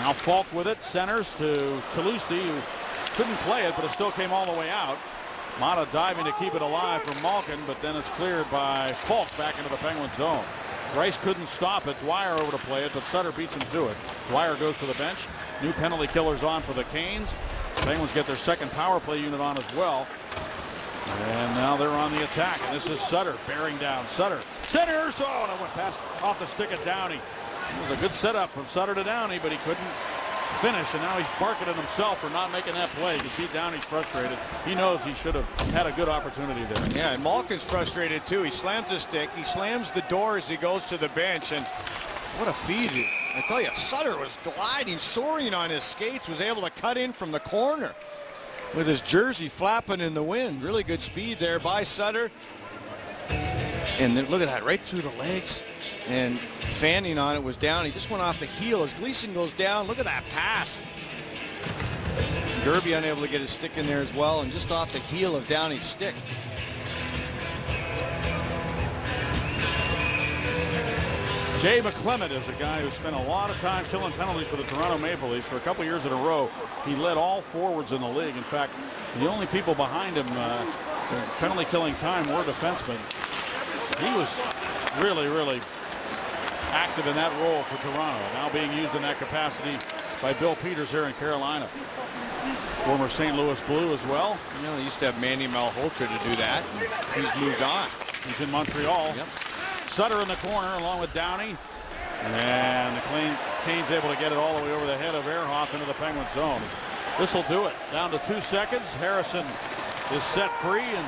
[SPEAKER 1] Now Falk with it, centers to Tulosti, who couldn't play it, but it still came all the way out. Maatta diving to keep it alive from Malkin, but then it's cleared by Falk back into the Penguin zone. Grice couldn't stop it. Dwyer over to play it, but Sutter beats him to it. Dwyer goes to the bench. New penalty killers on for the Canes. Penguins get their second power play unit on as well. And now they're on the attack, and this is Sutter bearing down. Sutter centers. Oh, and it went past off the stick of Downey. It was a good setup from Sutter to Downey, but he couldn't finish, and now he's barking at himself for not making that play. You see Downey's frustrated. He knows he should have had a good opportunity there.
[SPEAKER 2] Yeah, and Malkin's frustrated too. He slams the stick. He slams the door as he goes to the bench, and what a feed. I tell you, Sutter was gliding, soaring on his skates, was able to cut in from the corner with his jersey flapping in the wind. Really good speed there by Sutter. And then look at that, right through the legs. And fanning on it was down. He just went off the heel as Gleason goes down. Look at that pass. Derby unable to get his stick in there as well, and just off the heel of Downey's stick.
[SPEAKER 1] Jay McClement is a guy who spent a lot of time killing penalties for the Toronto Maple Leafs. For a couple years in a row, he led all forwards in the league. In fact, the only people behind him in penalty killing time were defensemen. He was really, really active in that role for Toronto, now being used in that capacity by Bill Peters here in Carolina. Former St. Louis Blue as well.
[SPEAKER 2] You know, they used to have Manny Malhotra to do that. He's moved on.
[SPEAKER 1] He's in Montreal.
[SPEAKER 2] Yep.
[SPEAKER 1] Sutter in the corner along with Downey. And the Canes able to get it all the way over the head of Ehrhoff into the Penguin zone. This will do it. Down to 2 seconds. Harrison is set free, and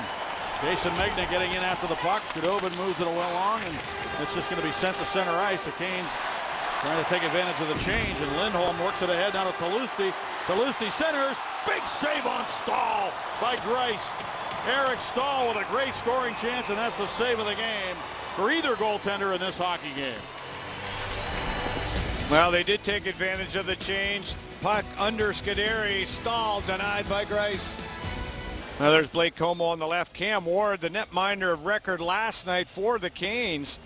[SPEAKER 1] Jason Megna getting in after the puck. Khudobin moves it well along, and it's just going to be sent to center ice. The Canes trying to take advantage of the change, and Lindholm works it ahead down to Talusti. Talusti centers. Big save on Stahl by Greiss. Eric Stahl with a great scoring chance, and that's the save of the game for either goaltender in this hockey game.
[SPEAKER 2] Well, they did take advantage of the change. Puck under Scuderi. Stahl denied by Greiss. Now there's Blake Como on the left. Cam Ward, the netminder of record last night for the Canes,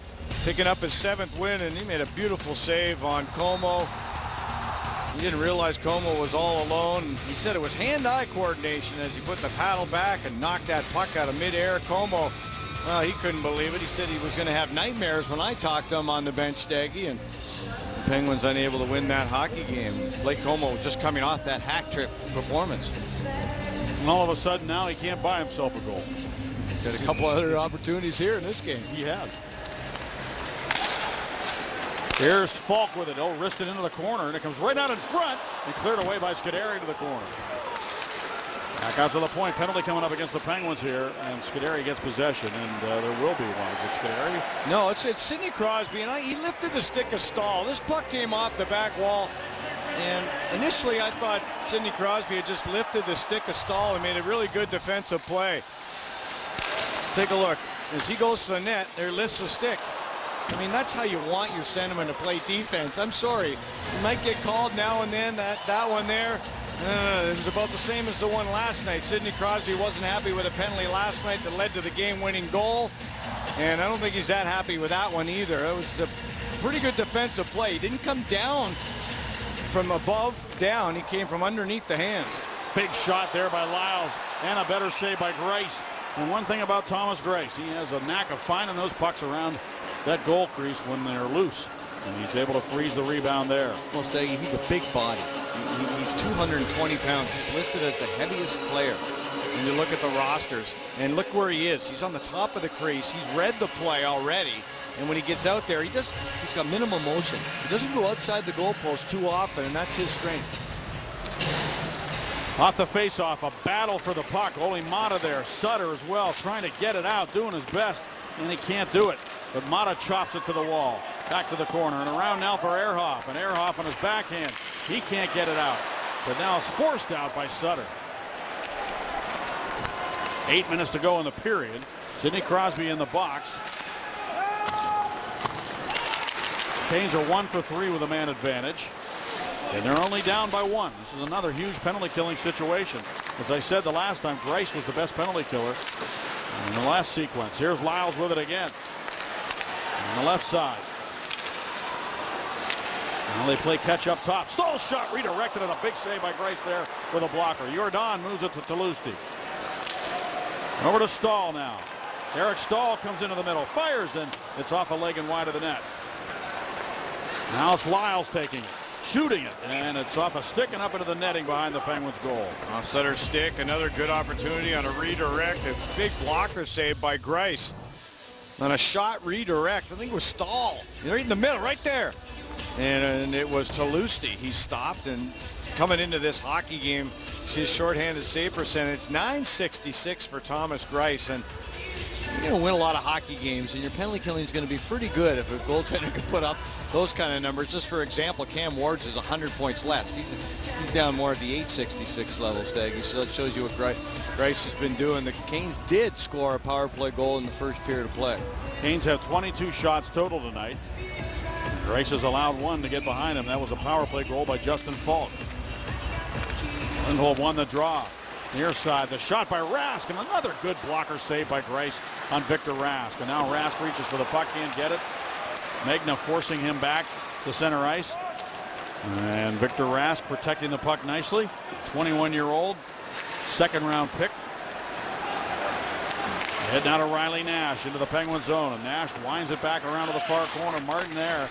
[SPEAKER 2] picking up his 7th win, and he made a beautiful save on Como. He didn't realize Como was all alone. He said it was hand-eye coordination as he put the paddle back and knocked that puck out of midair. Como, well, he couldn't believe it. He said he was going to have nightmares when I talked to him on the bench, Staggy, and the Penguins unable to win that hockey game. Blake Como just coming off that hack trick performance.
[SPEAKER 1] And all of a sudden now he can't buy himself a goal.
[SPEAKER 2] He's had a couple other opportunities here in this game.
[SPEAKER 1] He has. Here's Falk with it. Oh, wristed into the corner, and it comes right out in front and cleared away by Scuderi to the corner. Back out to the point. Penalty coming up against the Penguins here, and Scuderi gets possession, and there will be one. Is it Scuderi?
[SPEAKER 2] No, it's Sidney Crosby, and he lifted the stick of Stahl. This puck came off the back wall, and initially I thought Sidney Crosby had just lifted the stick of Stahl and made a really good defensive play. Take a look. As he goes to the net, there lifts the stick. I mean, that's how you want your centerman to play defense. I'm sorry. You might get called now and then. That one there, it was about the same as the one last night. Sidney Crosby wasn't happy with a penalty last night that led to the game-winning goal. And I don't think he's that happy with that one either. It was a pretty good defensive play. He didn't come down from above down. He came from underneath the hands.
[SPEAKER 1] Big shot there by Lyles, and a better save by Greiss. And one thing about Thomas Greiss, he has a knack of finding those pucks around that goal crease when they're loose, and he's able to freeze the rebound there.
[SPEAKER 2] Well, Staggy, he's a big body. He's 220 pounds. He's listed as the heaviest player. And you look at the rosters, and look where he is. He's on the top of the crease. He's read the play already, and when he gets out there, he's got minimal motion. He doesn't go outside the goalpost too often, and that's his strength.
[SPEAKER 1] Off the face-off, a battle for the puck. Ole Mata there, Sutter as well, trying to get it out, doing his best, and he can't do it. But Mata chops it to the wall. Back to the corner, and around now for Ehrhoff. And Ehrhoff on his backhand. He can't get it out. But now it's forced out by Sutter. 8 minutes to go in the period. Sidney Crosby in the box. Canes are 1 for 3 with a man advantage. And they're only down by 1. This is another huge penalty killing situation. As I said the last time, Greiss was the best penalty killer in the last sequence. Here's Lyles with it again. On the left side. Now they play catch up top. Stahl shot redirected, and a big save by Greiss there with a blocker. Jordan moves it to Talusti. Over to Stahl now. Eric Stahl comes into the middle, fires, and it's off a leg and wide of the net. Now it's Lyles taking it, shooting it, and it's off a stick and up into the netting behind the Penguins' goal. Off
[SPEAKER 2] Sutter's stick, another good opportunity on a redirect. A big blocker save by Greiss. On a shot redirect, I think it was Stahl. Right in the middle, right there. And it was Talusti. He stopped, and coming into this hockey game, his shorthanded save percentage, .966 for Thomas Greiss. And you're going to win a lot of hockey games, and your penalty killing is going to be pretty good if a goaltender can put up those kind of numbers. Just for example, Cam Ward's is 100 points less. He's down more at the .866 level, Staggy. So that shows you what Greiss has been doing. The Canes did score a power play goal in the first period of play.
[SPEAKER 1] Canes have 22 shots total tonight. Greiss has allowed 1 to get behind him. That was a power play goal by Justin Falk. Lindholm won the draw. Near side, the shot by Rask, and another good blocker save by Greiss on Victor Rask. And now Rask reaches for the puck, can't get it. Megna forcing him back to center ice. And Victor Rask protecting the puck nicely. 21-year-old, second-round pick. Head now to Riley Nash into the Penguin zone. And Nash winds it back around to the far corner. Martin there.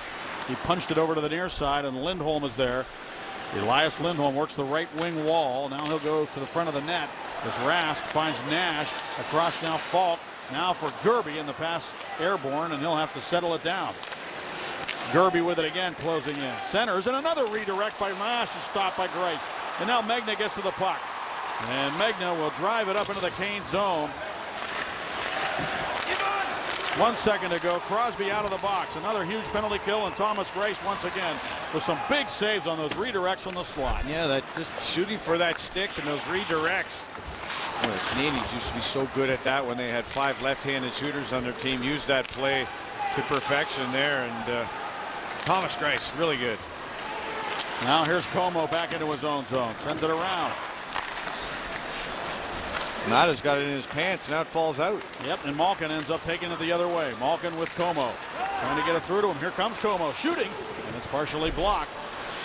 [SPEAKER 1] He punched it over to the near side, and Lindholm is there. Elias Lindholm works the right wing wall. Now he'll go to the front of the net as Rask finds Nash. Across now Falk. Now for Gerby, and the pass airborne, and he'll have to settle it down. Gerby with it again, closing in. Centers, and another redirect by Nash is stopped by Greiss. And now Megna gets to the puck. And Megna will drive it up into the Kane zone. 1 second to go. Crosby out of the box. Another huge penalty kill, and Thomas Greiss once again with some big saves on those redirects on the slot.
[SPEAKER 2] Yeah, that just shooting for that stick and those redirects. Well, the Canadians used to be so good at that when they had 5 left-handed shooters on their team. Used that play to perfection there, and Thomas Greiss really good.
[SPEAKER 1] Now here's Como back into his own zone. Sends it around.
[SPEAKER 2] Mata's got it in his pants. Now it falls out.
[SPEAKER 1] Yep, and Malkin ends up taking it the other way. Malkin with Como. Trying to get it through to him. Here comes Como shooting, and it's partially blocked.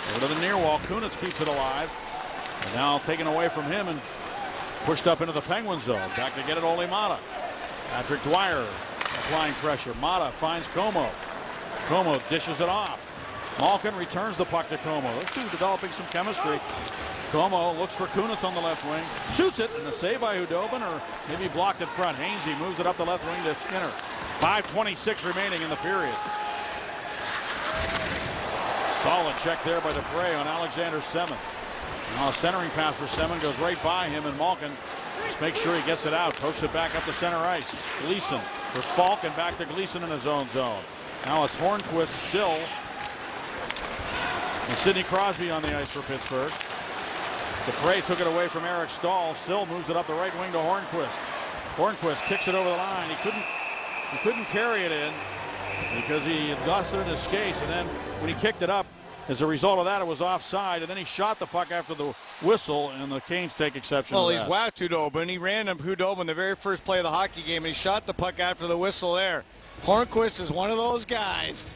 [SPEAKER 1] Over to the near wall. Kunitz keeps it alive. And now taken away from him and pushed up into the Penguin zone. Back to get it, Ole Mata. Patrick Dwyer applying pressure. Mata finds Como. Como dishes it off. Malkin returns the puck to Como. Those two developing some chemistry. Como looks for Kunitz on the left wing. Shoots it, and the save by Hudobin, or maybe blocked in front. Hainsey moves it up the left wing to Skinner. 5:26 remaining in the period. Solid check there by Dupre on Alexander Semin. Now a centering pass for Semin goes right by him, and Malkin just makes sure he gets it out. Pokes it back up to center ice. Gleason for Falk, and back to Gleason in his own zone. Now it's Hornquist, Sill, and Sidney Crosby on the ice for Pittsburgh. Dupre took it away from Eric Stahl. Sill moves it up the right wing to Hornquist. Hornquist kicks it over the line. He couldn't carry it in because he had lost it in his skates, and then when he kicked it up, as a result of that, it was offside, and then he shot the puck after the whistle, and the Canes take exception to that.
[SPEAKER 2] Well, he's whacked Hudobin. He ran him Hudobin the very first play of the hockey game, and he shot the puck after the whistle there. Hornquist is one of those guys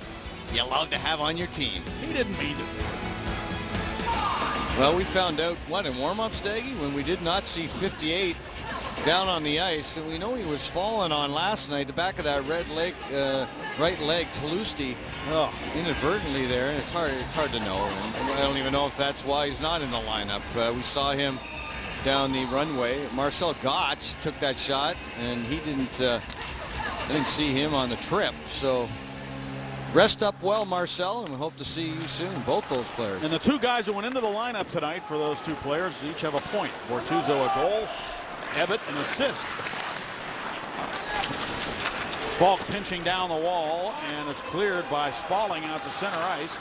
[SPEAKER 2] you love to have on your team.
[SPEAKER 1] He didn't mean to.
[SPEAKER 2] Well, we found out, what, in warm-up, Staggy, when we did not see 58 down on the ice, and we know he was falling on last night, the back of that right leg, Talusti, inadvertently there, and it's hard to know, and I don't even know if that's why he's not in the lineup. We saw him down the runway. Marcel Gotch took that shot, and he I didn't see him on the trip, so rest up well, Marcel, and we hope to see you soon, both those players.
[SPEAKER 1] And the two guys who went into the lineup tonight for those two players each have a point. Bortuzzo a goal, Ebbett an assist. Falk pinching down the wall, and it's cleared by Spalling out to center ice.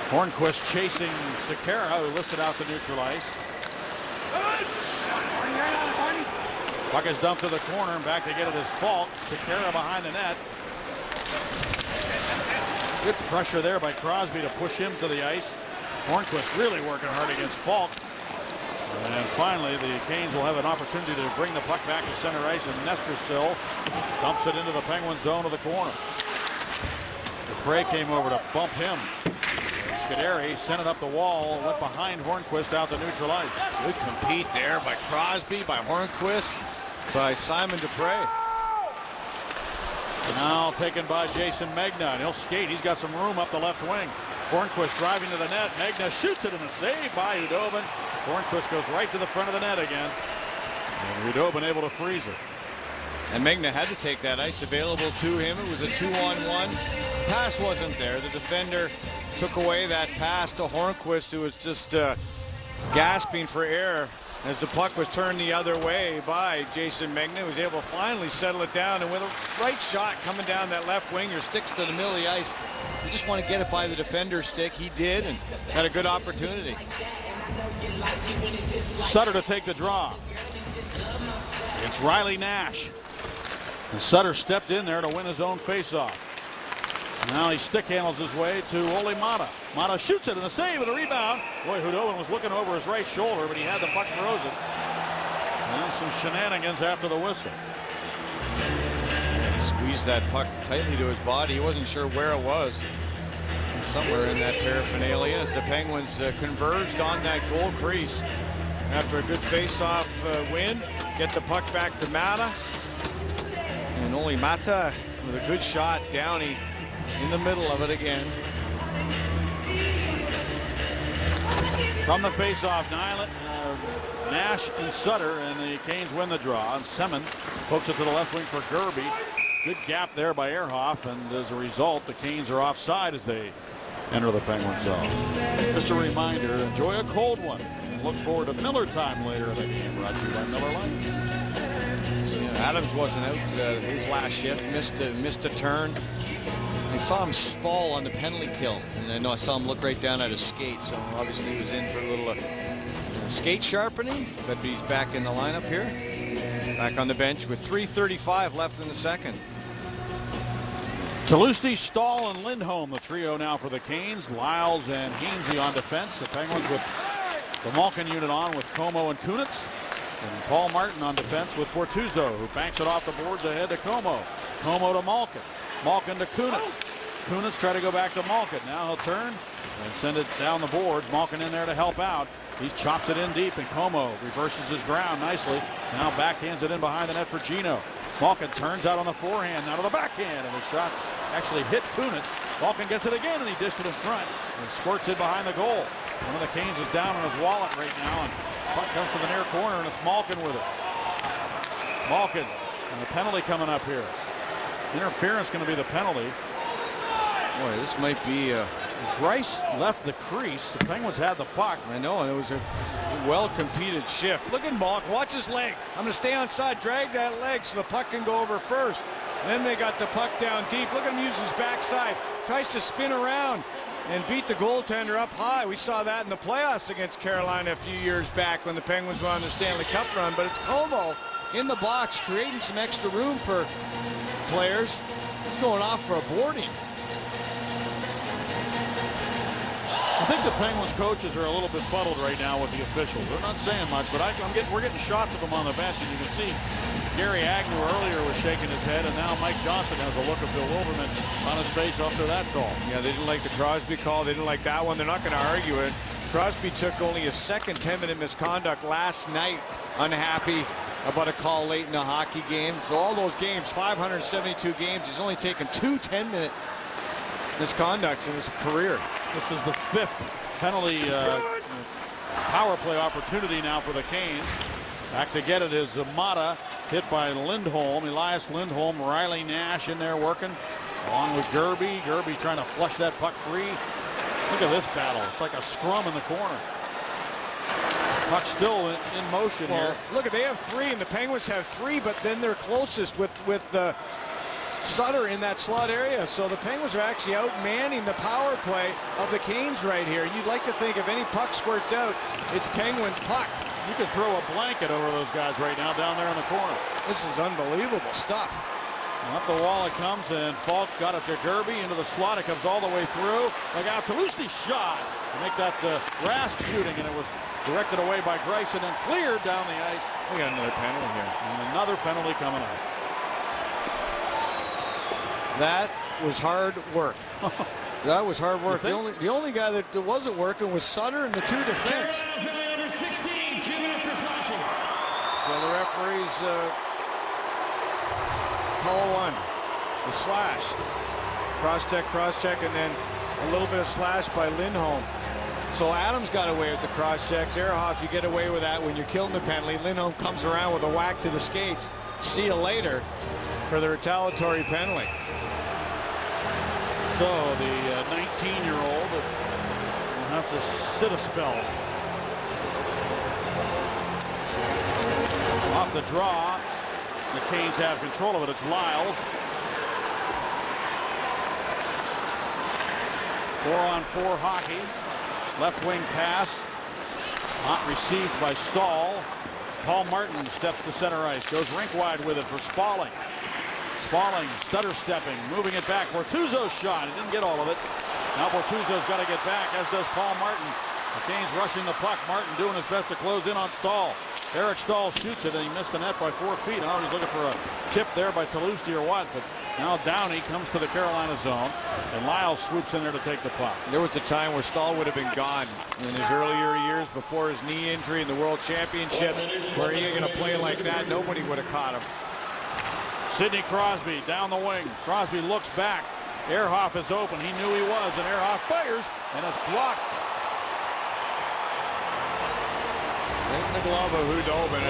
[SPEAKER 1] Hornquist chasing Sekera, who lifts it out to neutral ice. Puck is dumped to the corner, and back to get it is Falk. Sekera behind the net. Good pressure there by Crosby to push him to the ice. Hornquist really working hard against Falk. And finally, the Canes will have an opportunity to bring the puck back to center ice, and Nestersill dumps it into the Penguin zone of the corner. Dupre came over to bump him. Scuderi sent it up the wall, went behind Hornquist out to neutral ice.
[SPEAKER 2] Good compete there by Crosby, by Hornquist, by Simon Dupre.
[SPEAKER 1] Now taken by Jason Megna, and he'll skate. He's got some room up the left wing. Hornquist driving to the net. Megna shoots it, and a save by Hudobin. Hornquist goes right to the front of the net again. And Hudobin able to freeze it.
[SPEAKER 2] And Megna had to take that ice available to him. It was a 2-on-1. Pass wasn't there. The defender took away that pass to Hornquist, who was just gasping for air as the puck was turned the other way by Jason Megna, who was able to finally settle it down, and with a right shot coming down that left winger, sticks to the middle of the ice. You just want to get it by the defender's stick. He did, and had a good opportunity.
[SPEAKER 1] Sutter to take the draw. It's Riley Nash. And Sutter stepped in there to win his own faceoff. Now he stick handles his way to Ole Mata. Mata shoots it and a save and a rebound. Boy, Hudobin was looking over his right shoulder, but he had the puck frozen. And some shenanigans after the whistle.
[SPEAKER 2] He squeezed that puck tightly to his body. He wasn't sure where it was. Somewhere in that paraphernalia as the Penguins converged on that goal crease. After a good face-off win, get the puck back to Mata. And Ole Mata with a good shot. Downey in the middle of it again.
[SPEAKER 1] From the face-off, Nyland, Nash and Sutter, and the Canes win the draw. And Semin pokes it to the left wing for Gerby. Good gap there by Ehrhoff, and as a result, the Canes are offside as they enter the Penguin zone. Just a reminder, enjoy a cold one, and look forward to Miller time later in the game. Brought to you by Miller Lite.
[SPEAKER 2] Adams wasn't out his last shift, missed a turn. I saw him fall on the penalty kill, and I saw him look right down at his skate, so obviously he was in for a little skate sharpening, but he's back in the lineup here. Back on the bench with 3:35 left in the second.
[SPEAKER 1] Talusti, Stahl, and Lindholm, the trio now for the Canes. Lyles and Hainsey on defense. The Penguins with the Malkin unit on with Como and Kunitz. And Paul Martin on defense with Bortuzzo, who banks it off the boards ahead to Como. Como to Malkin. Malkin to Kunitz. Kunitz try to go back to Malkin. Now he'll turn and send it down the boards. Malkin in there to help out. He chops it in deep, and Como reverses his ground nicely. Now backhands it in behind the net for Gino. Malkin turns out on the forehand, now to the backhand, and the shot actually hit Kunitz. Malkin gets it again, and he dished it in front and squirts it behind the goal. One of the Canes is down on his wallet right now, and puck comes to the near corner, and it's Malkin with it. Malkin, and the penalty coming up here. Interference going to be the penalty.
[SPEAKER 2] Boy, this might be
[SPEAKER 1] Greiss left the crease. The Penguins had the puck.
[SPEAKER 2] I know, and it was a well-competed shift. Look at Malk, watch his leg. I'm going to stay on side, drag that leg so the puck can go over first. Then they got the puck down deep. Look at him use his backside. Tries to spin around and beat the goaltender up high. We saw that in the playoffs against Carolina a few years back when the Penguins were on the Stanley Cup run. But it's Como in the box, creating some extra room for players. He's going off for a boarding.
[SPEAKER 1] I think the Penguins coaches are a little bit fuddled right now with the officials. They're not saying much, but we're getting shots of them on the bench, and you can see Gary Agnew earlier was shaking his head, and now Mike Johnson has a look of bewilderment on his face after that call.
[SPEAKER 2] Yeah, they didn't like the Crosby call. They didn't like that one. They're not going to argue it. Crosby took only a second 10-minute misconduct last night, unhappy about a call late in a hockey game. So all those games, 572 games, he's only taken 2 10-minute misconducts in his career.
[SPEAKER 1] This is the 5th penalty power play opportunity now for the Canes. Back to get it is Mata, hit by Lindholm. Elias Lindholm, Riley Nash in there working, along with Gerby. Gerby trying to flush that puck free. Look at this battle. It's like a scrum in the corner. Puck still in motion here.
[SPEAKER 2] Look, they have 3, and the Penguins have 3, but then they're closest with the Sutter in that slot area. So the Penguins are actually outmanning the power play of the Canes right here. You'd like to think if any puck squirts out, it's Penguins puck.
[SPEAKER 1] You could throw a blanket over those guys right now down there in the corner.
[SPEAKER 2] This is unbelievable stuff.
[SPEAKER 1] Up the wall it comes, and Falk got it to Gerby into the slot. It comes all the way through. Look out, Talusti shot to make that Rask shooting, and it was directed away by Greiss and then cleared down the ice.
[SPEAKER 2] We got another penalty here.
[SPEAKER 1] And another penalty coming up.
[SPEAKER 2] That was hard work. That was hard work.
[SPEAKER 1] You
[SPEAKER 2] The only guy that wasn't working was Sutter and the 2 defense.
[SPEAKER 6] Number 16, 2 minutes for slashing.
[SPEAKER 2] So the referees call one. The slash. Cross check, and then a little bit of slash by Lindholm. So Adams got away with the cross checks. Ehrhoff, you get away with that when you're killing the penalty. Lindholm comes around with a whack to the skates. See you later for the retaliatory penalty.
[SPEAKER 1] So the 19-year-old will have to sit a spell. Off the draw, the Canes have control of it. It's Lyles. 4-on-4 hockey. Left wing pass. Not received by Stahl. Paul Martin steps to center ice. Goes rink wide with it for Spaulding. falling, stutter stepping, moving it back. Bortuzzo's shot. He didn't get all of it. Now Bortuzzo's got to get back, as does Paul Martin. The Canes rushing the puck. Martin doing his best to close in on Stahl. Eric Stahl shoots it, and he missed the net by 4 feet. I don't know if he's looking for a tip there by Toulouse or what, but now Downey comes to the Carolina zone, and Lyles swoops in there to take the puck.
[SPEAKER 2] There was a time where Stahl would have been gone in his earlier years before his knee injury in the World Championships, where he ain't going to play like that. Nobody would have caught him.
[SPEAKER 1] Sidney Crosby down the wing. Crosby looks back. Ehrhoff is open. He knew he was, and Ehrhoff fires, and it's blocked.
[SPEAKER 2] In the glove of Hudobin.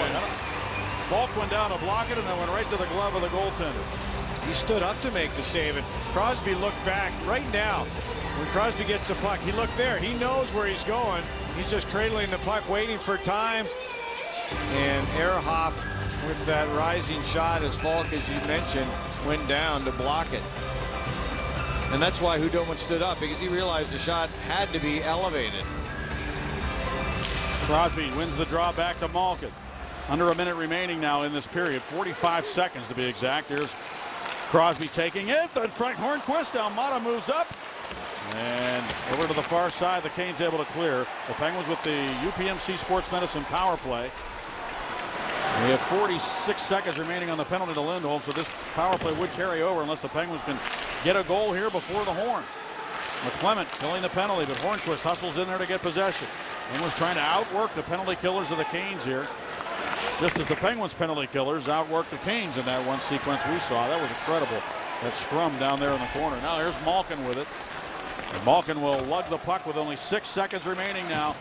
[SPEAKER 1] Falk went down to block it, and then went right to the glove of the goaltender.
[SPEAKER 2] He stood up to make the save, and Crosby looked back. Right now, when Crosby gets the puck, he looked there. He knows where he's going. He's just cradling the puck, waiting for time. And Ehrhoff, with that rising shot, as Falk, as you mentioned, went down to block it. And that's why Hudobin stood up, because he realized the shot had to be elevated.
[SPEAKER 1] Crosby wins the draw back to Malkin. Under a minute remaining now in this period, 45 seconds to be exact. Here's Crosby taking it. Then Frank Hornquist. Almada moves up. And over to the far side, the Canes able to clear. The Penguins with the UPMC Sports Medicine power play. We have 46 seconds remaining on the penalty to Lindholm, so this power play would carry over unless the Penguins can get a goal here before the horn. McClement killing the penalty, but Hornquist hustles in there to get possession. Penguins trying to outwork the penalty killers of the Canes here, just as the Penguins penalty killers outworked the Canes in that one sequence we saw. That was incredible, that scrum down there in the corner. Now here's Malkin with it. And Malkin will lug the puck with only 6 seconds remaining now.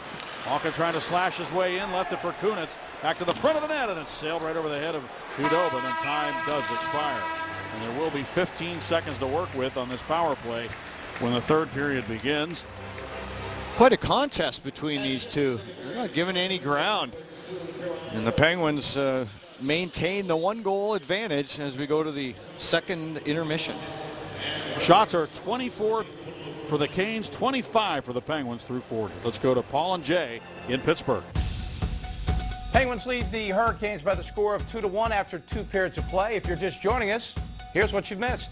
[SPEAKER 1] Malkin trying to slash his way in, left it for Kunitz. Back to the front of the net, and it sailed right over the head of Hudobin, and time does expire. And there will be 15 seconds to work with on this power play when the third period begins.
[SPEAKER 2] Quite a contest between these two. They're not giving any ground. And the Penguins maintain the 1-goal advantage as we go to the second intermission.
[SPEAKER 1] Shots are 24 for the Canes, 25 for the Penguins through 40. Let's go to Paul and Jay in Pittsburgh.
[SPEAKER 3] Penguins lead the Hurricanes by the score of 2-1 after 2 periods of play. If you're just joining us, here's what you've missed.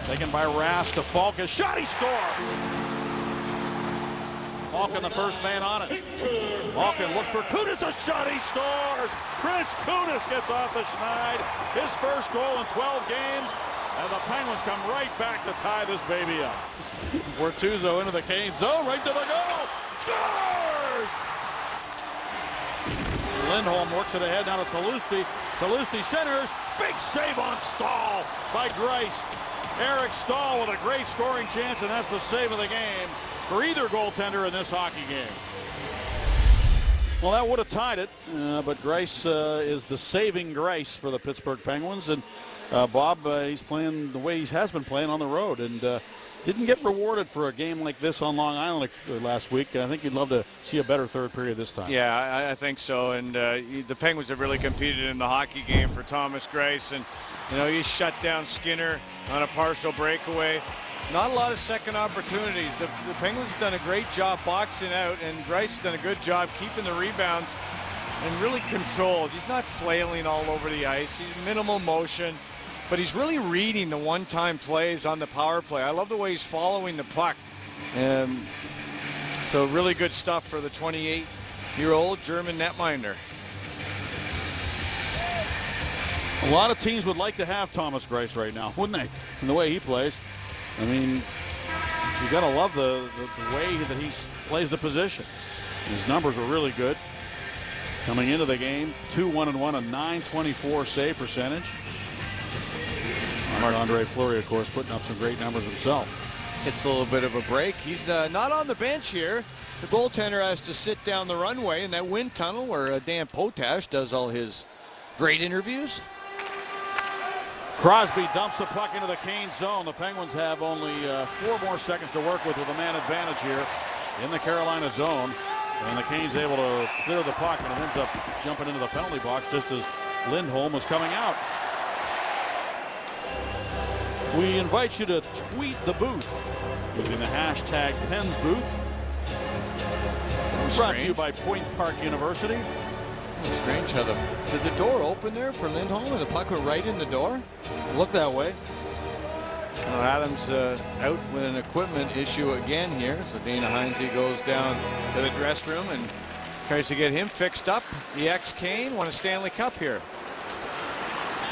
[SPEAKER 1] Taken by Rask to Falk. His shot, he scores! Malkin the first man on it. Malkin looked for Kunitz, a shot, he scores! Chris Kunitz gets off the schneid. His first goal in 12 games. And the Penguins come right back to tie this baby up. Bortuzzo into the Canes zone, right to the goal. Scores! Lindholm works it ahead now to Toulouse. Toulouse centers. Big save on Stahl by Greiss. Eric Stahl with a great scoring chance, and that's the save of the game for either goaltender in this hockey game. Well, that would have tied it, but Greiss is the saving grace for the Pittsburgh Penguins. And Bob, he's playing the way he has been playing on the road, and didn't get rewarded for a game like this on Long Island last week. I think you'd love to see a better third period this time.
[SPEAKER 2] Yeah, I think so. And the Penguins have really competed in the hockey game for Thomas Greiss. And, you know, he shut down Skinner on a partial breakaway. Not a lot of second opportunities. The Penguins have done a great job boxing out, and Greiss has done a good job keeping the rebounds and really controlled. He's not flailing all over the ice. He's minimal motion, but he's really reading the one-time plays on the power play. I love the way he's following the puck. So really good stuff for the 28-year-old German netminder.
[SPEAKER 1] A lot of teams would like to have Thomas Greiss right now, wouldn't they? In the way he plays. I mean, you got to love the way that he plays the position. His numbers are really good. Coming into the game, 2-1-1, a .924 save percentage. Marc-Andre Fleury, of course, putting up some great numbers himself.
[SPEAKER 2] It's a little bit of a break. He's not on the bench here. The goaltender has to sit down the runway in that wind tunnel where Dan Potash does all his great interviews.
[SPEAKER 1] Crosby dumps the puck into the Canes zone. The Penguins have only 4 more seconds to work with a man advantage here in the Carolina zone. And the Canes able to clear the puck, and it ends up jumping into the penalty box just as Lindholm was coming out. We invite you to tweet the booth using the hashtag PensBooth. Brought to you by Point Park University.
[SPEAKER 2] Strange how did the door open there for Lindholm and the puck went right in the door?
[SPEAKER 1] Look that way.
[SPEAKER 2] Well, Adams out with an equipment issue again here. So Dana Heinze goes down to the dressing room and tries to get him fixed up. The ex-Kane won a Stanley Cup here.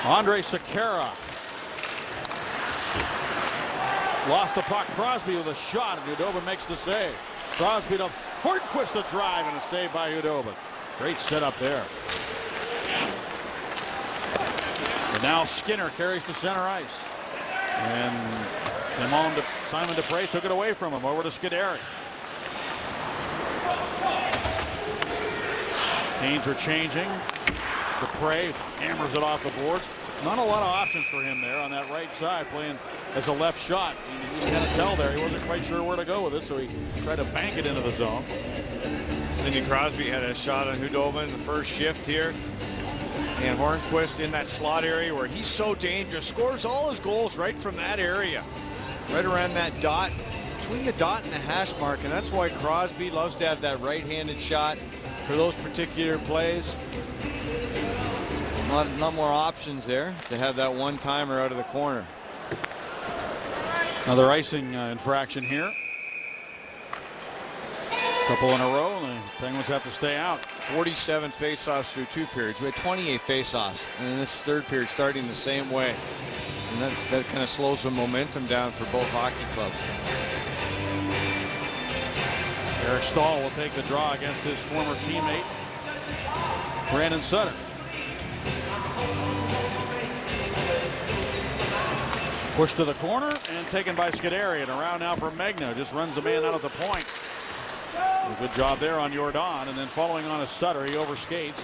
[SPEAKER 1] Andre Sekera lost the puck. Crosby with a shot, and Hudobin makes the save. Crosby to Hornquist, a drive, and a save by Hudobin. Great setup there. And now Skinner carries to center ice. And Simon Dupre took it away from him. Over to Scuderi. Canes are changing. Dupre hammers it off the boards. Not a lot of options for him there on that right side, playing as a left shot. You can kind of tell there he wasn't quite sure where to go with it, so he tried to bank it into the zone.
[SPEAKER 2] Sidney Crosby had a shot on Hudobin in the first shift here. And Hornquist in that slot area where he's so dangerous, scores all his goals right from that area. Right around that dot, between the dot and the hash mark. And that's why Crosby loves to have that right-handed shot for those particular plays. Not more options there to have that one-timer out of the corner.
[SPEAKER 1] Another icing infraction here. Couple in a row, and the Penguins have to stay out.
[SPEAKER 2] 47 faceoffs through 2 periods. We had 28 faceoffs, and in this third period starting the same way. And that kind of slows the momentum down for both hockey clubs.
[SPEAKER 1] Eric Stahl will take the draw against his former teammate, Brandon Sutter. Pushed to the corner and taken by Scuderi, and around now for Megna. Just runs the man out of the point. A good job there on Jordan, and then following on is Sutter. He overskates,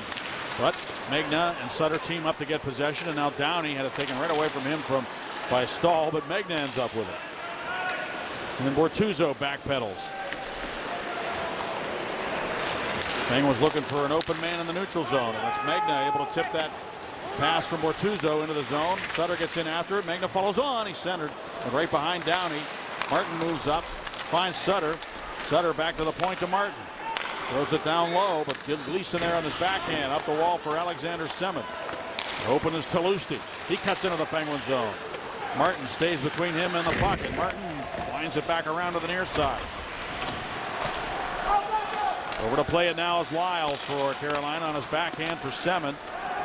[SPEAKER 1] but Megna and Sutter team up to get possession, and now Downey had it taken right away from him by Stahl, but Megna ends up with it. And then Bortuzzo backpedals. Penguins looking for an open man in the neutral zone, and it's Megna able to tip that pass from Bortuzzo into the zone. Sutter gets in after it. Megna follows on. He's centered, and right behind Downey. Martin moves up, finds Sutter. Sutter back to the point to Martin. Throws it down low, but Gleason there on his backhand. Up the wall for Alexander Semin. Open is Talusti. He cuts into the Penguin zone. Martin stays between him and the puck, and Martin winds it back around to the near side. Over to play it now is Lyles for Carolina on his backhand for Semin.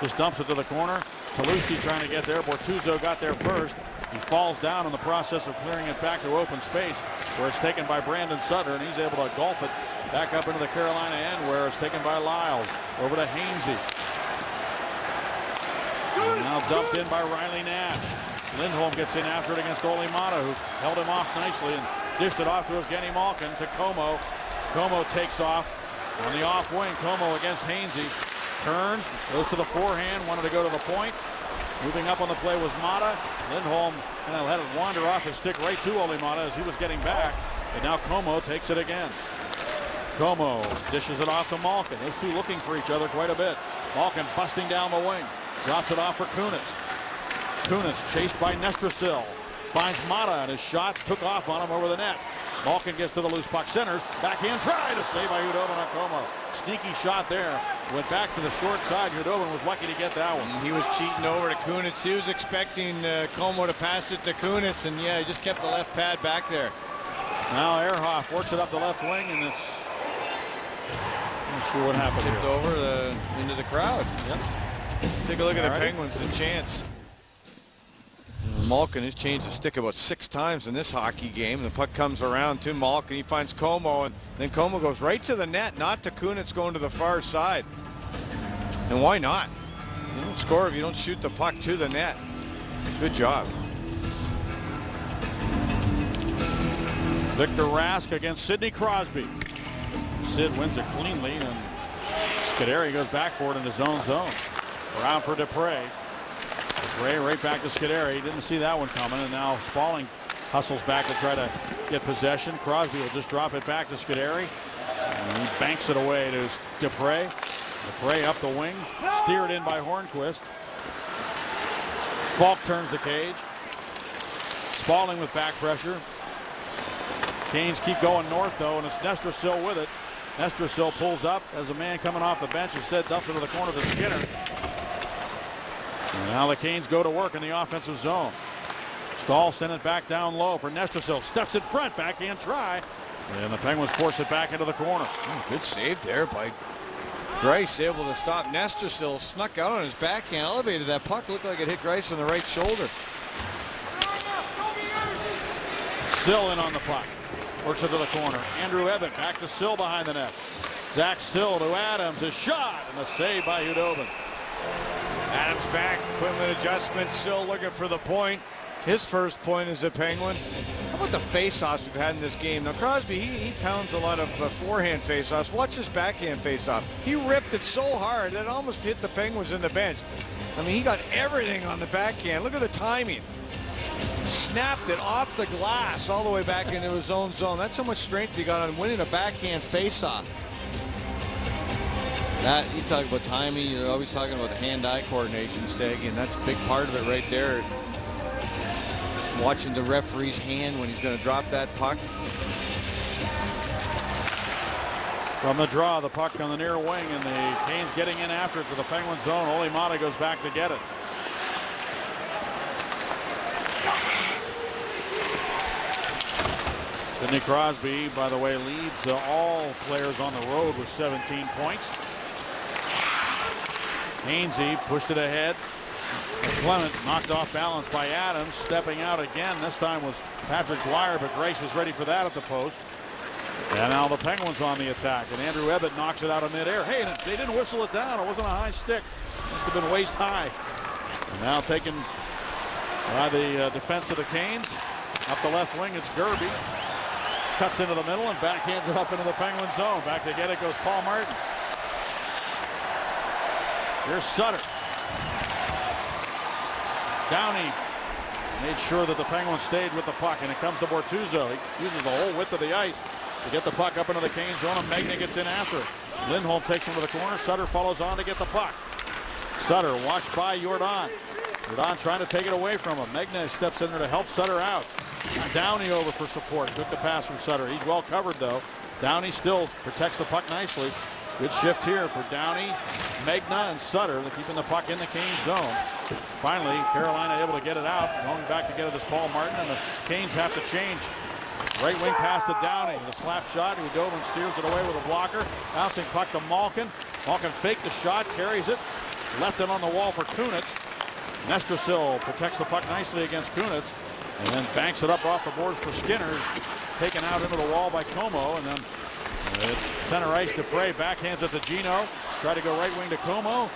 [SPEAKER 1] Just dumps it to the corner. Talusti trying to get there. Bortuzzo got there first. He falls down in the process of clearing it back to open space, where it's taken by Brandon Sutter, and he's able to golf it back up into the Carolina end, where it's taken by Lyles. Over to Hainsey. Now dumped in by Riley Nash. Lindholm gets in after it against Olli Maatta, who held him off nicely and dished it off to Evgeny Malkin to Como. Como takes off on the off wing. Como against Hainsey. Turns, goes to the forehand, wanted to go to the point. Moving up on the play was Maatta. Lindholm kind of let it wander off his stick right to Olli Maatta as he was getting back. And now Como takes it again. Como dishes it off to Malkin. Those two looking for each other quite a bit. Malkin busting down the wing. Drops it off for Kunitz. Kunitz chased by Nestrasil. Finds Maatta, and his shot took off on him over the net. Malkin gets to the loose puck, centers. Backhand try to save by Hudobin on Como. Sneaky shot there. Went back to the short side. Hudobin was lucky to get that one.
[SPEAKER 2] He was cheating over to Kunitz. He was expecting Como to pass it to Kunitz, and yeah, he just kept the left pad back there.
[SPEAKER 1] Now Ehrhoff works it up the left wing, and it's not sure what happened
[SPEAKER 2] Tipped
[SPEAKER 1] here.
[SPEAKER 2] over into the crowd.
[SPEAKER 1] Yep.
[SPEAKER 2] Take a look at the
[SPEAKER 1] Alrighty.
[SPEAKER 2] Penguins, the chance. Malkin has changed the stick about 6 times in this hockey game. The puck comes around to Malkin. He finds Como, and then Como goes right to the net, not to Kunitz going to the far side. And why not? You don't score if you don't shoot the puck to the net. Good job.
[SPEAKER 1] Victor Rask against Sidney Crosby. Sid wins it cleanly, and Scuderi goes back for it in his own zone. Around for Dupre. Dupre right back to Scuderi. Didn't see that one coming, and now Spaulding hustles back to try to get possession. Crosby will just drop it back to Scuderi, and he banks it away to Dupre. Dupre up the wing, steered in by Hornquist. Falk turns the cage. Spaulding with back pressure. Canes keep going north, though, and it's Nestrasil with it. Nestrasil pulls up as a man coming off the bench. Instead dumps into the corner to Skinner. And now the Canes go to work in the offensive zone. Stahl sent it back down low for Nestrasil. Steps in front, backhand try. And the Penguins force it back into the corner.
[SPEAKER 2] Good save there by Greiss, able to stop Nestrasil. Snuck out on his backhand, elevated that puck. Looked like it hit Greiss on the right shoulder.
[SPEAKER 1] Sill in on the puck. Works it to the corner. Andrew Ebbett back to Sill behind the net. Zach Sill to Adams. A shot and a save by Hudobin.
[SPEAKER 2] Adams back, equipment adjustment. Sill looking for the point. His first point as a Penguin. How about the face-offs we've had in this game? Now Crosby, he pounds a lot of forehand face-offs. Watch this backhand face-off. He ripped it so hard that it almost hit the Penguins in the bench. I mean, he got everything on the backhand. Look at the timing. Snapped it off the glass all the way back into his own zone. That's how much strength he got on winning a backhand face-off. That, you talk about timing, you're always talking about the hand-eye coordination, Staggy, and that's a big part of it right there. Watching the referee's hand when he's going to drop that puck.
[SPEAKER 1] From the draw, the puck on the near wing, and the Canes getting in after it to the Penguin zone. Olli Maatta goes back to get it. Sidney Crosby, by the way, leads all players on the road with 17 points. Hainsey pushed it ahead. Clement knocked off balance by Adams. Stepping out again. This time was Patrick Dwyer, but Greiss is ready for that at the post. And now the Penguins on the attack. And Andrew Ebbett knocks it out of midair. Hey, they didn't whistle it down. It wasn't a high stick. Must have been waist high. And now taken by the defense of the Canes. Up the left wing, it's Gerby. Cuts into the middle and backhands it up into the Penguin zone. Back to get it goes Paul Martin. Here's Sutter. Downey made sure that the Penguins stayed with the puck, and it comes to Bortuzzo. He uses the whole width of the ice to get the puck up into the Canes zone, and Megna gets in after it. Lindholm takes him to the corner. Sutter follows on to get the puck. Sutter watched by Jordan. Jordan trying to take it away from him. Megna steps in there to help Sutter out. Downey over for support. Took the pass from Sutter. He's well covered, though. Downey still protects the puck nicely. Good shift here for Downey, Megna, and Sutter. They're keeping the puck in the Canes zone. Finally, Carolina able to get it out. Going back to get it is Paul Martin, and the Canes have to change. Right wing pass to Downey. The slap shot. Hudobin steers it away with a blocker. Bouncing puck to Malkin. Malkin faked the shot, carries it. Left it on the wall for Kunitz. Nestrasil protects the puck nicely against Kunitz. And then banks it up off the boards for Skinner. Taken out into the wall by Como. And then center ice to Prey. Backhands it to Gino. Try to go right wing to Como.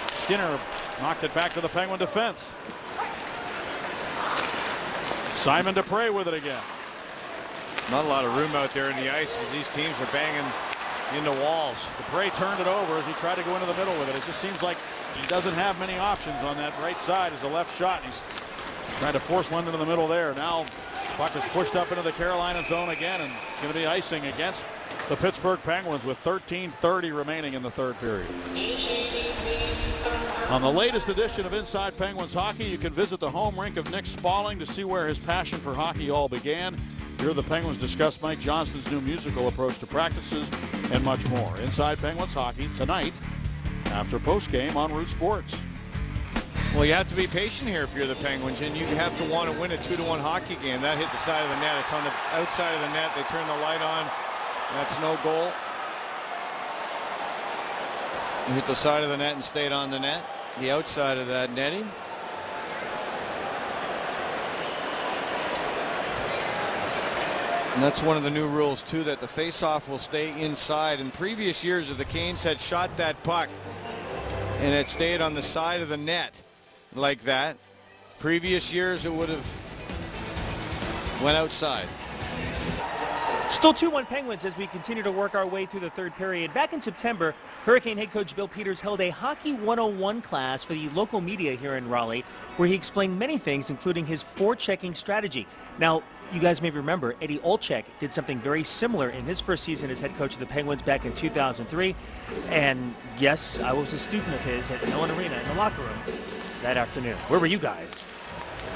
[SPEAKER 1] Skinner knocked it back to the Penguin defense. Simon Dupre with it again.
[SPEAKER 2] Not a lot of room out there in the ice as these teams are banging into walls.
[SPEAKER 1] Dupre turned it over as he tried to go into the middle with it. It just seems like he doesn't have many options on that right side as a left shot. He's trying to force one into the middle there. Now puck is pushed up into the Carolina zone again, and going to be icing against the Pittsburgh Penguins with 13:30 remaining in the third period. On the latest edition of Inside Penguins Hockey, you can visit the home rink of Nick Spaulding to see where his passion for hockey all began. Here the Penguins discuss Mike Johnston's new musical approach to practices and much more. Inside Penguins Hockey tonight after postgame on Root Sports.
[SPEAKER 2] Well, you have to be patient here if you're the Penguins, and you have to want to win a 2-1 hockey game. That hit the side of the net. It's on the outside of the net. They turn the light on. That's no goal. It hit the side of the net and stayed on the net. The outside of that netting. And that's one of the new rules, too, that the face-off will stay inside. In previous years, if the Canes had shot that puck and it stayed on the side of the net like that, previous years it would have went outside.
[SPEAKER 4] Still 2-1 Penguins as we continue to work our way through the third period. Back in September, Hurricane head coach Bill Peters held a Hockey 101 class for the local media here in Raleigh, where he explained many things, including his forechecking strategy. Now, you guys may remember Eddie Olczyk did something very similar in his first season as head coach of the Penguins back in 2003. And yes, I was a student of his at Mellon Arena in the locker room that afternoon. Where were you guys?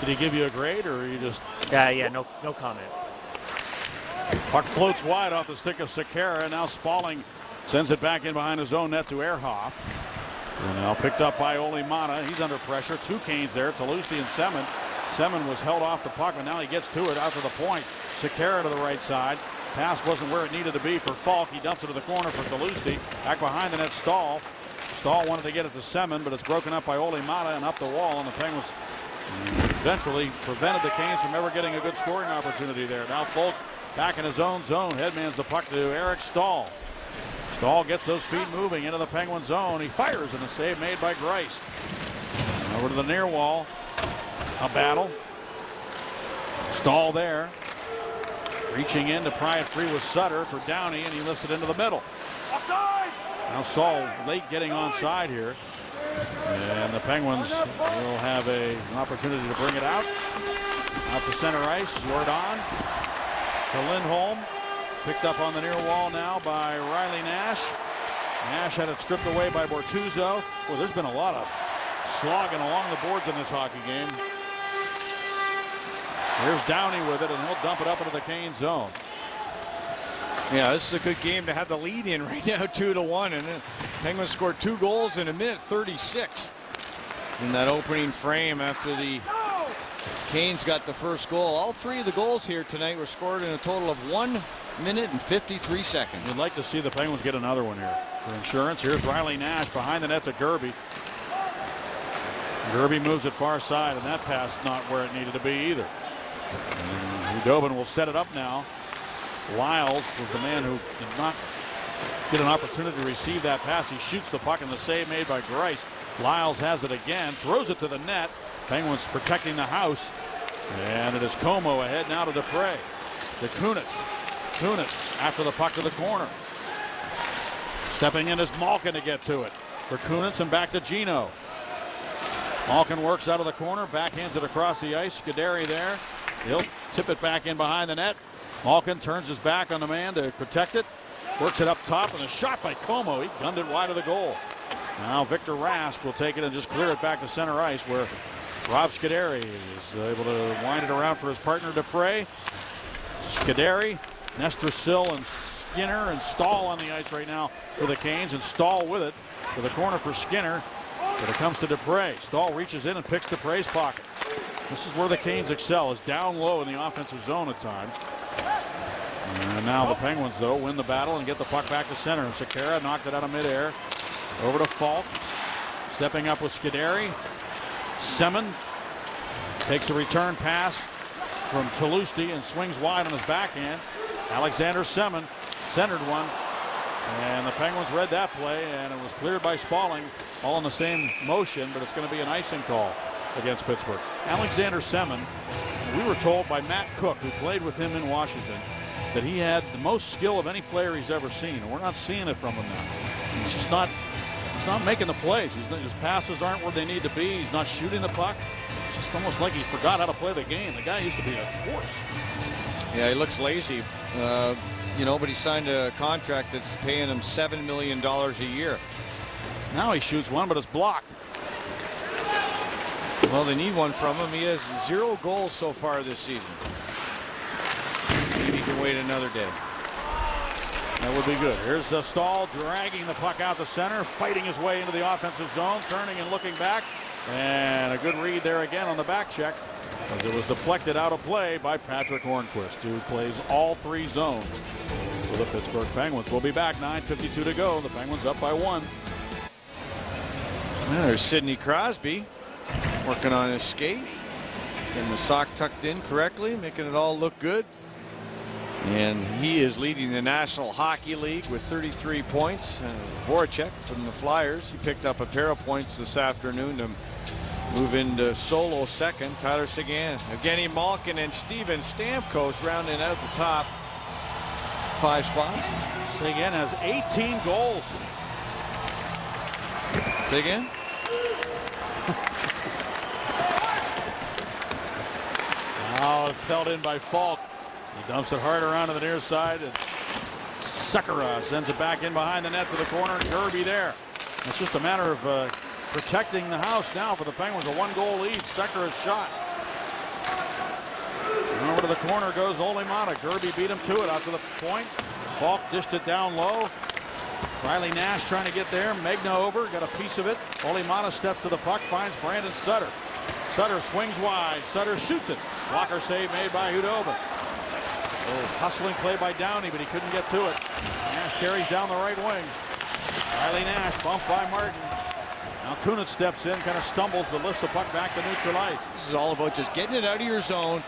[SPEAKER 1] Did he give you a grade, or you just...
[SPEAKER 4] Yeah, no comment.
[SPEAKER 1] Puck floats wide off the stick of Sekera. Now Spaulding sends it back in behind his own net to Ehrhoff. And now picked up by Ole Mata. He's under pressure. Two Canes there, Talusti and Semin. Semin was held off the puck, but now he gets to it out to the point. Sekera to the right side. Pass wasn't where it needed to be for Falk. He dumps it to the corner for Talusti. Back behind the net, Stahl. Stahl wanted to get it to Semin, but it's broken up by Ole Mata and up the wall, and the Penguins eventually prevented the Canes from ever getting a good scoring opportunity there. Now Falk back in his own zone. Headmans the puck to Eric Stahl. Stahl gets those feet moving into the Penguin zone. He fires in a save made by Grice. And over to the near wall. A battle. Stahl there. Reaching in to pry it free with Sutter for Downey, and he lifts it into the middle. Now Saul late getting onside here. And the Penguins will have an opportunity to bring it out. Out to center ice. Jordan to Lindholm. Picked up on the near wall now by Riley Nash. Nash had it stripped away by Bortuzzo. Well, there's been a lot of slogging along the boards in this hockey game. Here's Downey with it, and he'll dump it up into the Canes zone.
[SPEAKER 2] Yeah, this is a good game to have the lead in right now, 2-1, and the Penguins scored 2 goals in a minute 36 in that opening frame after the Canes got the first goal. All 3 of the goals here tonight were scored in a total of 1 minute and 53 seconds.
[SPEAKER 1] You'd like to see the Penguins get another one here for insurance. Here's Riley Nash behind the net to Gerby. Gerby moves it far side, and that pass not where it needed to be either. And Hudobin will set it up now. Lyles was the man who did not get an opportunity to receive that pass. He shoots the puck, and the save made by Grice. Lyles has it again, throws it to the net. Penguins protecting the house, and it is Como ahead now to Dupre. To Kunitz. Kunitz after the puck to the corner. Stepping in is Malkin to get to it. For Kunitz and back to Gino. Malkin works out of the corner, backhands it across the ice. Scuderi there. He'll tip it back in behind the net. Malkin turns his back on the man to protect it. Works it up top, and a shot by Como. He gunned it wide of the goal. Now Victor Rask will take it and just clear it back to center ice, where Rob Scuderi is able to wind it around for his partner Dupre. Scuderi, Nestor Sill, and Skinner and Stahl on the ice right now for the Canes, and Stahl with it to the corner for Skinner. But it comes to Dupre. Stahl reaches in and picks Dupre's pocket. This is where the Canes excel, is down low in the offensive zone at times. And now the Penguins, though, win the battle and get the puck back to center. And Sekera knocked it out of midair. Over to Falk. Stepping up with Scuderi. Semin takes a return pass from Talusti and swings wide on his backhand. Alexander Semin centered one. And the Penguins read that play, and it was cleared by Spaulding, all in the same motion, but it's going to be an icing call against Pittsburgh. Alexander Semin, we were told by Matt Cook, who played with him in Washington, that he had the most skill of any player he's ever seen, and we're not seeing it from him now. He's just not making the plays. His passes aren't where they need to be. He's not shooting the puck. It's just almost like he forgot how to play the game. The guy used to be a force.
[SPEAKER 2] Yeah, he looks lazy. But he signed a contract that's paying him $7 million a year.
[SPEAKER 1] Now he shoots one, but it's blocked.
[SPEAKER 2] Well, they need one from him. He has 0 goals so far this season. Maybe he can wait another day.
[SPEAKER 1] That would be good. Here's Stahl dragging the puck out the center, fighting his way into the offensive zone, turning and looking back. And a good read there again on the back check, as it was deflected out of play by Patrick Hornquist, who plays all 3 zones for the Pittsburgh Penguins. We'll be back, 9:52 to go. The Penguins up by 1.
[SPEAKER 2] Well, there's Sidney Crosby working on his skate, getting the sock tucked in correctly, making it all look good. And he is leading the National Hockey League with 33 points. Voracek from the Flyers, he picked up a pair of points this afternoon to move into solo second. Tyler Seguin, Evgeny Malkin, and Steven Stamkos rounding out the top 5 spots.
[SPEAKER 1] Seguin has 18 goals.
[SPEAKER 2] Seguin?
[SPEAKER 1] Now it's held in by Falk. He dumps it hard around to the near side, and Sekera sends it back in behind the net to the corner. Gerby there. It's just a matter of protecting the house now for the Penguins. A 1-goal lead. Sekera's shot. Over to the corner goes Olimata. Gerby beat him to it out to the point. Falk dished it down low. Riley Nash trying to get there. Megna over, got a piece of it. Olimata steps to the puck, finds Brandon Sutter. Sutter swings wide. Sutter shoots it. Blocker save made by Hudobin. Hustling play by Downey, but he couldn't get to it. Nash carries down the right wing. Riley Nash bumped by Martin. Now Kunitz steps in, kind of stumbles, but lifts the puck back to neutral ice.
[SPEAKER 2] This is all about just getting it out of your zone,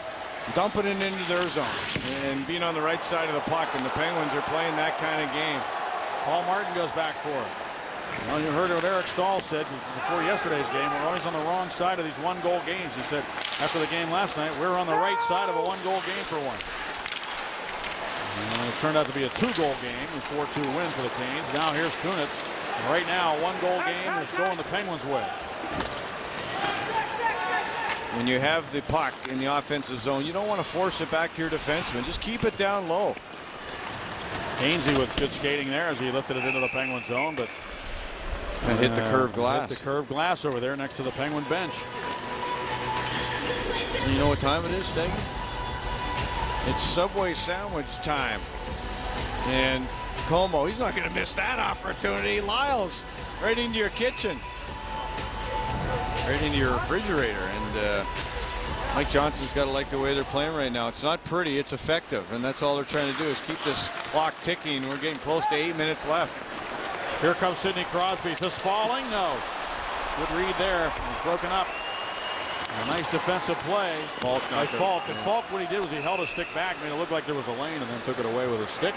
[SPEAKER 2] dumping it into their zone, and being on the right side of the puck. And the Penguins are playing that kind of game.
[SPEAKER 1] Paul Martin goes back for it. Well, you heard what Eric Stahl said before yesterday's game. We're always on the wrong side of these one-goal games. He said after the game last night, we're on the right side of a one-goal game for once. And it turned out to be a two-goal game, a 4-2 win for the Canes. Now here's Kunitz. Right now, one-goal game is going the Penguins' way.
[SPEAKER 2] When you have the puck in the offensive zone, you don't want to force it back to your defenseman. Just keep it down low.
[SPEAKER 1] Hainsey with good skating there as he lifted it into the Penguin zone, but
[SPEAKER 2] and hit the curved glass.
[SPEAKER 1] Hit the curved glass over there next to the Penguin bench.
[SPEAKER 2] And you know what time it is, Stegen? It's Subway sandwich time. And Como, he's not going to miss that opportunity. Lyles, right into your kitchen. Right into your refrigerator. And Mike Johnson's got to like the way they're playing right now. It's not pretty, it's effective. And that's all they're trying to do is keep this clock ticking. We're getting close to 8 minutes left.
[SPEAKER 1] Here comes Sidney Crosby to Spalling. No. Good read there. He's broken up. A nice defensive play by Falk. And Falk, what he did was he held his stick back, made it look like there was a lane, and then took it away with his stick.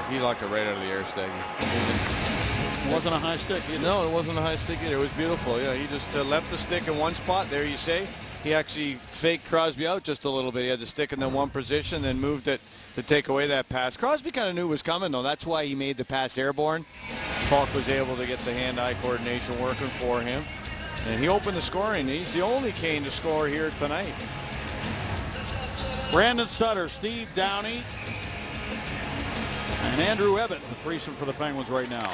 [SPEAKER 2] He locked it right out of the air, Stegen.
[SPEAKER 1] It wasn't a high stick either.
[SPEAKER 2] No, it wasn't a high stick either. It was beautiful. Yeah, he just left the stick in one spot. There you say. He actually faked Crosby out just a little bit. He had the stick in the one position, then moved it to take away that pass. Crosby kind of knew it was coming, though. That's why he made the pass airborne. Falk was able to get the hand-eye coordination working for him. And he opened the scoring. He's the only Cane to score here tonight.
[SPEAKER 1] Brandon Sutter, Steve Downey, and Andrew Ebbett, the threesome for the Penguins right now.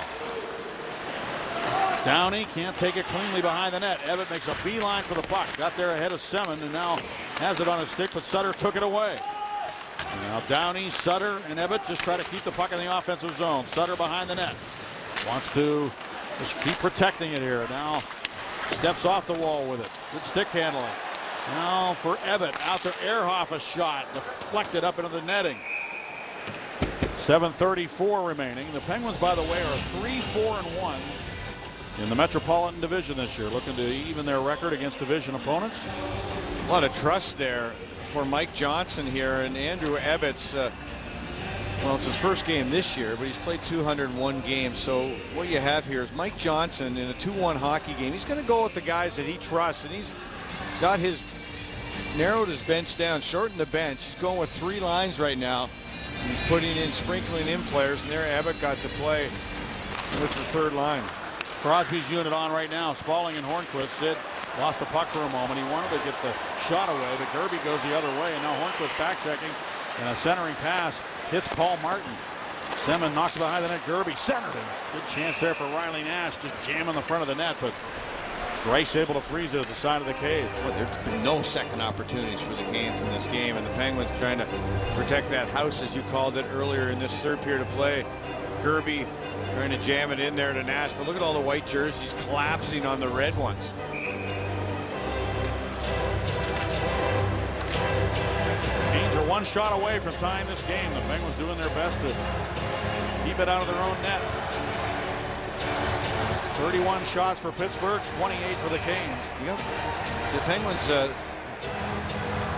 [SPEAKER 1] Downey can't take it cleanly behind the net. Ebbett makes a beeline for the puck. Got there ahead of Semin and now has it on his stick, but Sutter took it away. Now Downey, Sutter, and Ebbett just try to keep the puck in the offensive zone. Sutter behind the net. Wants to just keep protecting it here. Now steps off the wall with it. Good stick handling. Now for Ebbett. Out to Ehrhoff, a shot. Deflected up into the netting. 7:34 remaining. The Penguins, by the way, are 3-4-1 in the Metropolitan Division this year. Looking to even their record against division opponents.
[SPEAKER 2] A lot of trust there for Mike Johnson here. And Andrew Ebbett's, well, it's his first game this year, but he's played 201 games. So what you have here is Mike Johnson in a 2-1 hockey game. He's going to go with the guys that he trusts, and he's got narrowed his bench down, shortened the bench. He's going with 3 lines right now. And he's putting in, sprinkling in players, and there Ebbett got to play with the 3rd line.
[SPEAKER 1] Crosby's unit on right now. Spalling and Hornquist. Sid lost the puck for a moment. He wanted to get the shot away, but Gerby goes the other way, and now Hornquist back checking, and a centering pass hits Paul Martin. Semin knocks it behind the net. Gerby centered him. Good chance there for Riley Nash, just jamming the front of the net, but Grice able to freeze it at the side of the cage.
[SPEAKER 2] Well, there's been no second opportunities for the Canes in this game, and the Penguins trying to protect that house, as you called it earlier in this 3rd period of play. Gerby trying to jam it in there to Nash, but look at all the white jerseys collapsing on the red ones.
[SPEAKER 1] Canes are 1 shot away from tying this game. The Penguins doing their best to keep it out of their own net. 31 shots for Pittsburgh, 28 for the Canes.
[SPEAKER 2] Yep. The Penguins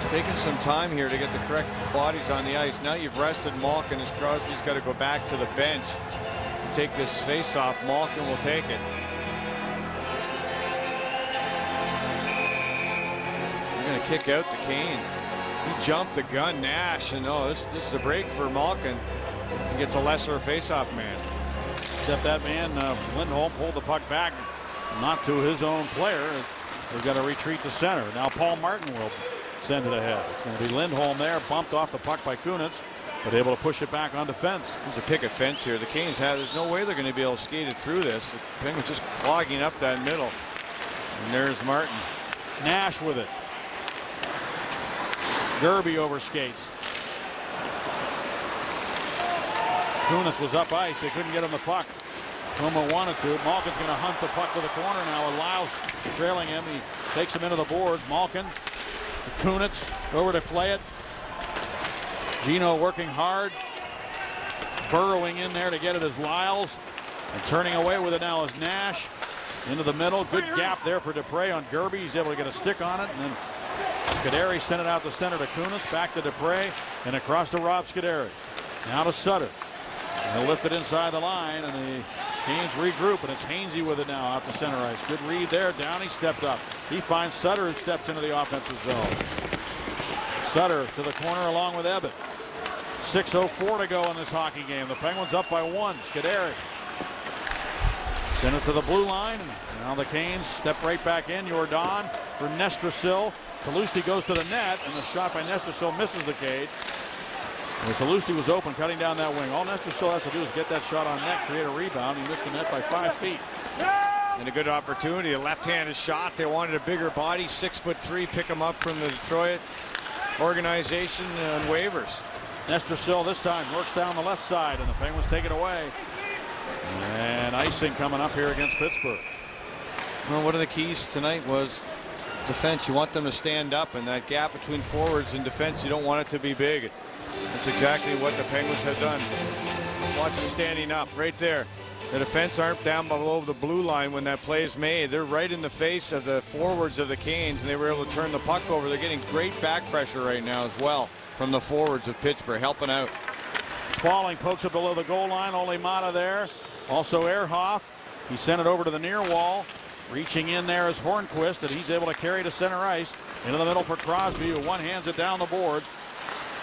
[SPEAKER 2] taking some time here to get the correct bodies on the ice. Now you've rested Malkin as Crosby's got to go back to the bench to take this face-off. Malkin will take it. They're going to kick out the Cane. He jumped the gun, Nash, and this is a break for Malkin. He gets a lesser face-off man.
[SPEAKER 1] Except that man, Lindholm, pulled the puck back, not to his own player. They've got to retreat to center. Now Paul Martin will send it ahead. It's going to be Lindholm there, bumped off the puck by Kunitz, but able to push it back on defense.
[SPEAKER 2] There's a picket fence here. The Canes there's no way they're going to be able to skate it through this. The Penguins just clogging up that middle. And there's Martin.
[SPEAKER 1] Nash with it. Gerby over skates. Kunis was up ice. They couldn't get him the puck. Como wanted to. Malkin's going to hunt the puck to the corner now, and Lyles trailing him. He takes him into the boards. Malkin, Kunitz over to play it. Gino working hard. Burrowing in there to get it as Lyles. And turning away with it now is Nash. Into the middle. Good gap there for Dupre on Gerby. He's able to get a stick on it. And then Scuderi sent it out the center to Kunitz. Back to Dupre. And across to Rob Scuderi. Now to Sutter. And he'll lift it inside the line. And the Canes regroup. And it's Hainsey with it now out to center ice. Good read there. Downey stepped up. He finds Sutter and steps into the offensive zone. Sutter to the corner along with Ebbett. 6:04 to go in this hockey game. The Penguins up by 1. Scuderi send it to the blue line. And now the Canes step right back in. Jordan for Nestrasil. Kalusti goes to the net, and the shot by Nestrasil misses the cage. And Kalusti was open, cutting down that wing. All Nestrasil has to do is get that shot on net, create a rebound. He missed the net by 5 feet.
[SPEAKER 2] And a good opportunity, a left-handed shot. They wanted a bigger body, 6'3", pick him up from the Detroit organization on waivers.
[SPEAKER 1] Nestrasil this time works down the left side, and the Penguins take it away. And icing coming up here against Pittsburgh.
[SPEAKER 2] Well, one of the keys tonight was defense. You want them to stand up, and that gap between forwards and defense, you don't want it to be big. That's exactly what the Penguins have done. Watch the standing up right there. The defense aren't down below the blue line when that play is made. They're right in the face of the forwards of the Canes, and they were able to turn the puck over. They're getting great back pressure right now as well from the forwards of Pittsburgh, helping out.
[SPEAKER 1] Spaulding pokes it below the goal line. Ole Mata there. Also Ehrhoff. He sent it over to the near wall. Reaching in there is Hornquist, and he's able to carry to center ice. Into the middle for Crosby, who one-hands it down the boards.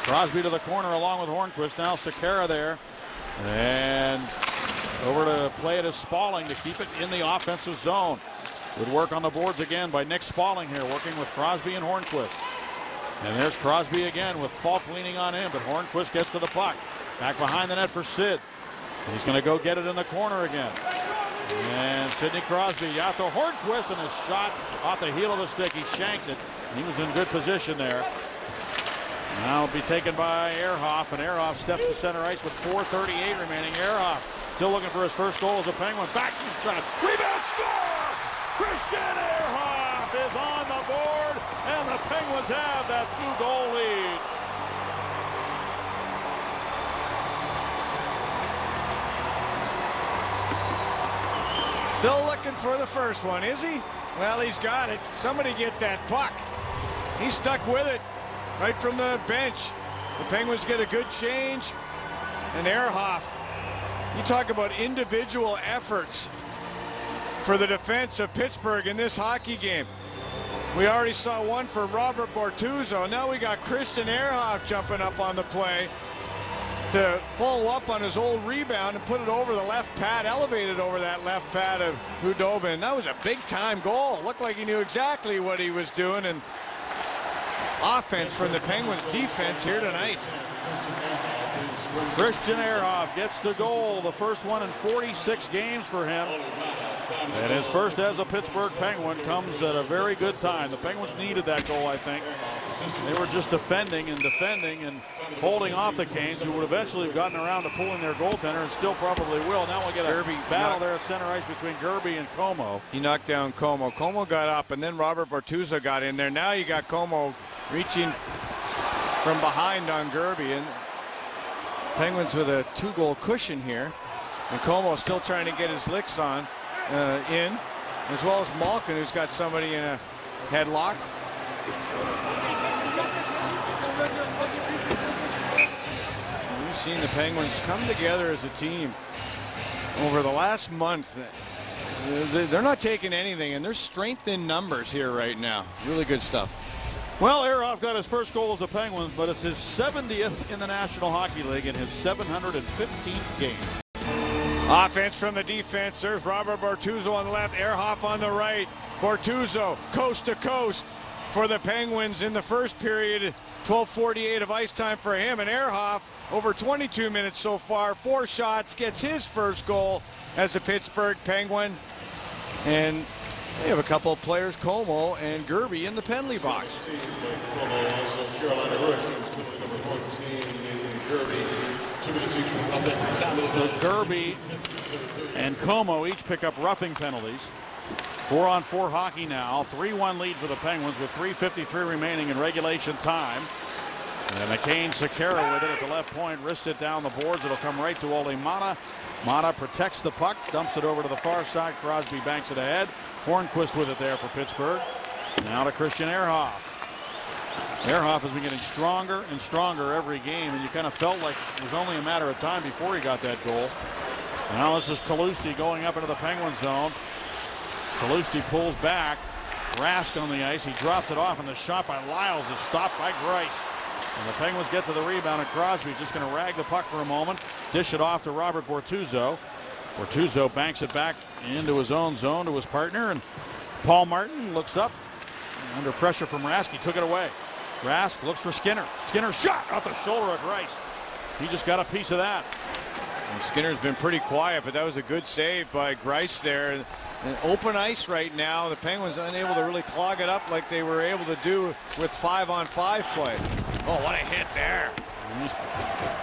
[SPEAKER 1] Crosby to the corner along with Hornquist. Now Sekera there. And over to play it as Spaulding to keep it in the offensive zone. Good work on the boards again by Nick Spaulding here, working with Crosby and Hornquist. And there's Crosby again with Falk leaning on him, but Hornquist gets to the puck. Back behind the net for Sid. He's going to go get it in the corner again. And Sidney Crosby out to Hornquist, and his shot off the heel of the stick. He shanked it. He was in good position there. Now it'll be taken by Ehrhoff, and Ehrhoff steps to center ice with 4:38 remaining. Ehrhoff still looking for his first goal as a Penguin. Back shot. Rebound score! Christian Ehrhoff is on the board, and the Penguins have that 2-goal lead.
[SPEAKER 2] Still looking for the first one, is he? Well, he's got it. Somebody get that puck. He's stuck with it right from the bench. The Penguins get a good change. And Ehrhoff, you talk about individual efforts for the defense of Pittsburgh in this hockey game. We already saw one for Robert Bortuzzo. Now we got Christian Ehrhoff jumping up on the play to follow up on his old rebound and put it over the left pad, elevated over that left pad of Khudobin. That was a big-time goal. It looked like he knew exactly what he was doing, and offense from the Penguins defense here tonight.
[SPEAKER 1] Christian Ehrhoff gets the goal, the first one in 46 games for him. And his first as a Pittsburgh Penguin comes at a very good time. The Penguins needed that goal, I think. They were just defending and holding off the Canes, who would eventually have gotten around to pulling their goaltender and still probably will. Now we'll get a battle there at center ice between Gerby and Como.
[SPEAKER 2] He knocked down Como. Como got up, and then Robert Bortuzzo got in there. Now you got Como reaching from behind on Gerby, and Penguins with a 2-goal cushion here. And Como still trying to get his licks on in, as well as Malkin, who's got somebody in a headlock. We've seen the Penguins come together as a team over the last month. They're not taking anything, and there's strength in numbers here right now. Really good stuff.
[SPEAKER 1] Well, Ehrhoff got his first goal as a Penguin, but it's his 70th in the National Hockey League in his 715th game.
[SPEAKER 2] Offense from the defense. There's Robert Bortuzzo on the left, Ehrhoff on the right. Bortuzzo coast to coast for the Penguins in the first period. 12:48 of ice time for him, and Ehrhoff over 22 minutes so far. 4 shots, gets his first goal as a Pittsburgh Penguin. And They have a couple of players, Como and Gerby, in the penalty box.
[SPEAKER 1] So Gerby and Como each pick up roughing penalties. 4-on-4 hockey now. 3-1 lead for the Penguins with 3:53 remaining in regulation time. And McCain Sekera with it at the left point, wrists it down the boards. It'll come right to Ole Mata. Mata protects the puck, dumps it over to the far side. Crosby banks it ahead. Hornquist with it there for Pittsburgh. Now to Christian Ehrhoff. Ehrhoff has been getting stronger and stronger every game, and you kind of felt like it was only a matter of time before he got that goal. Now this is Talusti going up into the Penguin zone. Talusti pulls back. Rask on the ice. He drops it off, and the shot by Lyles is stopped by Greiss. And the Penguins get to the rebound, and Crosby's just going to rag the puck for a moment, dish it off to Robert Bortuzzo. Bortuzzo banks it back into his own zone to his partner, and Paul Martin looks up. Under pressure from Rask, he took it away. Rask looks for Skinner. Skinner shot off the shoulder of Greiss. He just got a piece of that.
[SPEAKER 2] And Skinner's been pretty quiet, but that was a good save by Greiss there. And open ice right now. The Penguins unable to really clog it up like they were able to do with 5-on-5 play. Oh, what a hit there.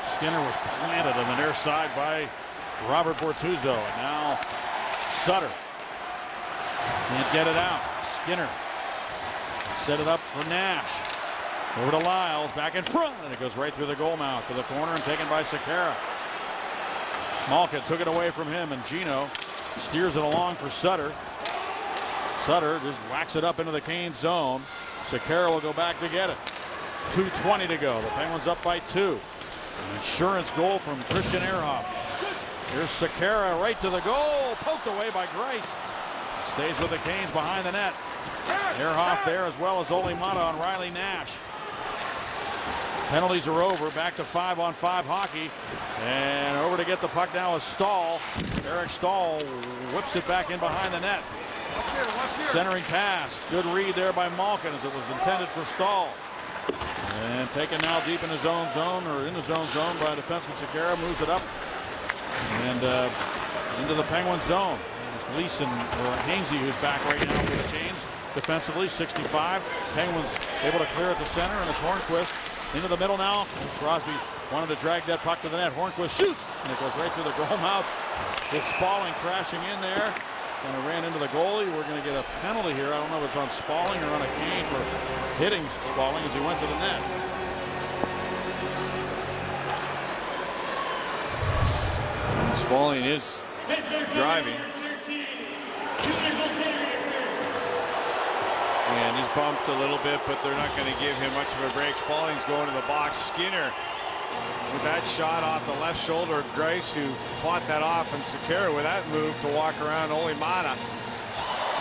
[SPEAKER 1] Skinner was planted on the near side by Robert Bortuzzo. And now Sutter can't get it out. Skinner set it up for Nash. Over to Lyles, back in front, and it goes right through the goal mouth to the corner and taken by Sekera. Malkin took it away from him, and Gino steers it along for Sutter. Sutter just whacks it up into the Canes zone. Sekera will go back to get it. 2:20 to go. The Penguins up by 2. An insurance goal from Christian Ehrhoff. Here's Sekera right to the goal. Poked away by Greiss. Stays with the Canes behind the net. Ehrhoff there as well as Ole Mata on Riley Nash. Penalties are over. Back to 5-on-5 hockey. And over to get the puck now is Stahl. Eric Stahl whips it back in behind the net. Centering pass. Good read there by Malkin as it was intended for Stahl. And taken now deep in his own zone, or in his own zone by defenseman Sekera. Moves it up and into the Penguin zone. It's Gleason, or Hainsey, who's back right now for the Canes. Defensively, 65. Penguins able to clear at the center, and it's Hornquist into the middle now. Crosby wanted to drag that puck to the net. Hornquist shoots, and it goes right through the goal mouth. It's Spalling crashing in there. Kind of ran into the goalie. We're going to get a penalty here. I don't know if it's on Spalling or on a Kane for hitting Spalling as he went to the net.
[SPEAKER 2] Spalling is driving. And he's bumped a little bit, but they're not going to give him much of a break. Spalling's going to the box. Skinner with that shot off the left shoulder of Greiss, who fought that off, and Sekera with that move to walk around Ole Mata.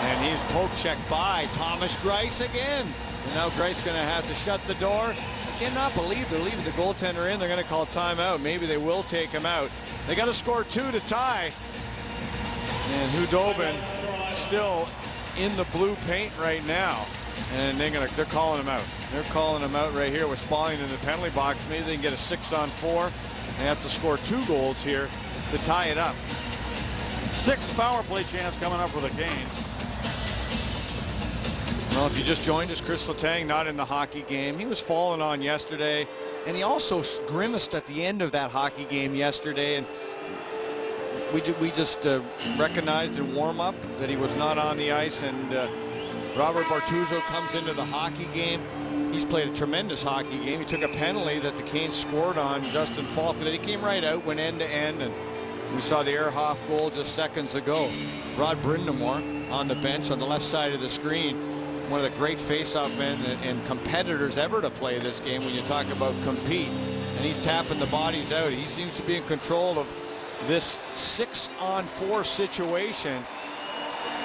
[SPEAKER 2] And he's poke checked by Thomas Greiss again. And now Greiss going to have to shut the door. I cannot believe they're leaving the goaltender in. They're going to call timeout. Maybe they will take him out. They got to score 2 to tie. And Hudobin still in the blue paint right now. And they're calling him out. They're calling him out right here with Spalling in the penalty box. Maybe they can get a 6-on-4. They have to score 2 goals here to tie it up.
[SPEAKER 1] 6th power play chance coming up for the Canes.
[SPEAKER 2] Well, if you just joined us, Chris Letang not in the hockey game. He was falling on yesterday, and he also grimaced at the end of that hockey game yesterday. And we just recognized in warm-up that he was not on the ice, and Robert Bortuzzo comes into the hockey game. He's played a tremendous hockey game. He took a penalty that the Canes scored on Justin Falk, but he came right out, went end to end, and we saw the Ehrhoff goal just seconds ago. Rod Brindamore on the bench on the left side of the screen. One of the great face-off men and competitors ever to play this game when you talk about compete. And he's tapping the bodies out. He seems to be in control of this 6-on-4 situation.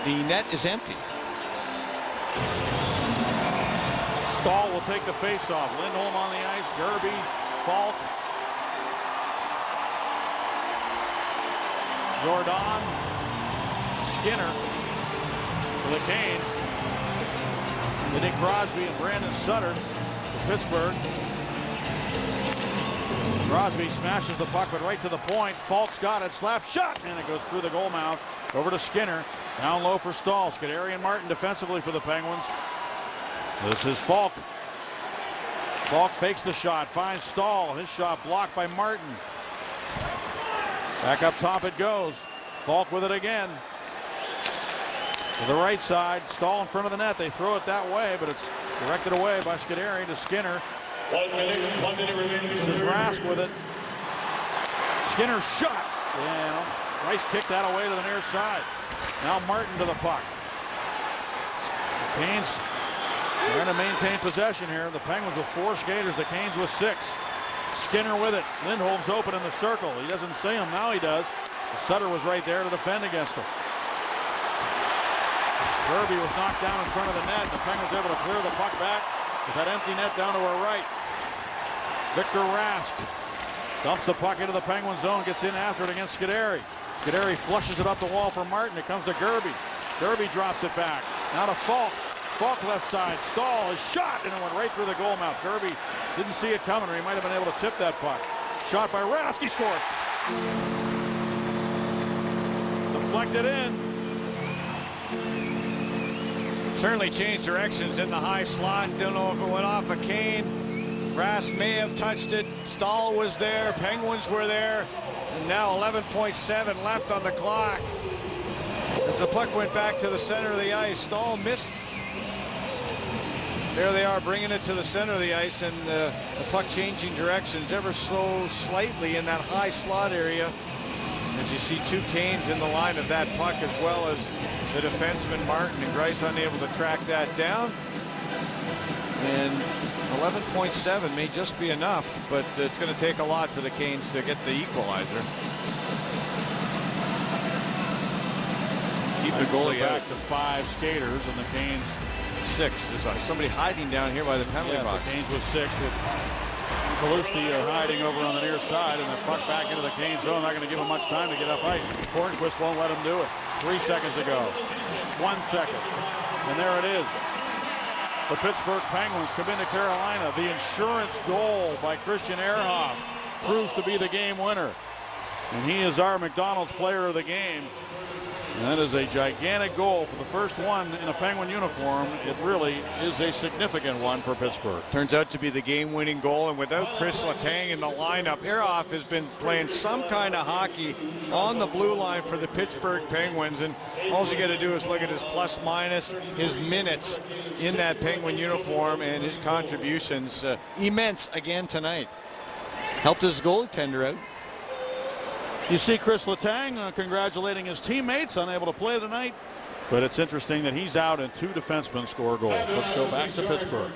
[SPEAKER 2] The net is empty.
[SPEAKER 1] Stahl will take the face-off. Lindholm on the ice. Gerby, Falk, Jordan, Skinner for the Canes. Sidney Crosby and Brandon Sutter for Pittsburgh. Crosby smashes the puck, but right to the point. Falk's got it. Slap shot, and it goes through the goal mouth. Over to Skinner. Down low for Stahl. Scuderi and Martin defensively for the Penguins. This is Falk. Falk fakes the shot, finds Stahl. His shot blocked by Martin. Back up top it goes. Falk with it again. To the right side, Stahl in front of the net. They throw it that way, but it's directed away by Scuderi to Skinner.
[SPEAKER 6] 1 minute remaining.
[SPEAKER 1] This is Rask with it. Skinner's shot. And Rice kicked that away to the near side. Now Martin to the puck. Canes trying to maintain possession here. The Penguins with 4 skaters. The Canes with 6. Skinner with it. Lindholm's open in the circle. He doesn't see him. Now he does. Sutter was right there to defend against him. Kirby was knocked down in front of the net. The Penguins able to clear the puck back with that empty net down to our right. Victor Rask dumps the puck into the Penguin zone, gets in after it against Scuderi. Scuderi flushes it up the wall for Martin. It comes to Gerby. Gerby drops it back. Now to Falk. Falk left side. Stahl is shot, and it went right through the goal mouth. Gerby didn't see it coming, or he might have been able to tip that puck. Shot by Rask. He scores. Deflected in.
[SPEAKER 2] Certainly changed directions in the high slot. Don't know if it went off a Kane. Rask may have touched it. Stahl was there. Penguins were there. And now 11.7 left on the clock. As the puck went back to the center of the ice, Stahl missed. There they are bringing it to the center of the ice, and the puck changing directions ever so slightly in that high slot area. As you see 2 Canes in the line of that puck, as well as the defenseman Martin, and Greiss unable to track that down. And 11.7 may just be enough, but it's going to take a lot for the Canes to get the equalizer. Keep the goalie
[SPEAKER 1] back
[SPEAKER 2] out.
[SPEAKER 1] to 5 skaters, and the Canes
[SPEAKER 2] 6. There's somebody hiding down here by the penalty box.
[SPEAKER 1] The Canes with 6 with Kalusti hiding over on the near side, and the puck back into the Canes zone. Not going to give him much time to get up ice. Hornquist won't let him do it. 3 seconds to go. 1 second. And there it is. The Pittsburgh Penguins come into Carolina. The insurance goal by Christian Ehrhoff proves to be the game winner. And he is our McDonald's player of the game. And that is a gigantic goal for the first one in a Penguin uniform. It really is a significant one for Pittsburgh.
[SPEAKER 2] Turns out to be the game-winning goal, and without Chris Letang in the lineup, Ehrhoff has been playing some kind of hockey on the blue line for the Pittsburgh Penguins, and all you got to do is look at his plus-minus, his minutes in that Penguin uniform, and his contributions immense again tonight. Helped his goaltender out.
[SPEAKER 1] You see Chris Letang congratulating his teammates, unable to play tonight. But it's interesting that he's out and 2 defensemen score goals. Let's go back to Pittsburgh.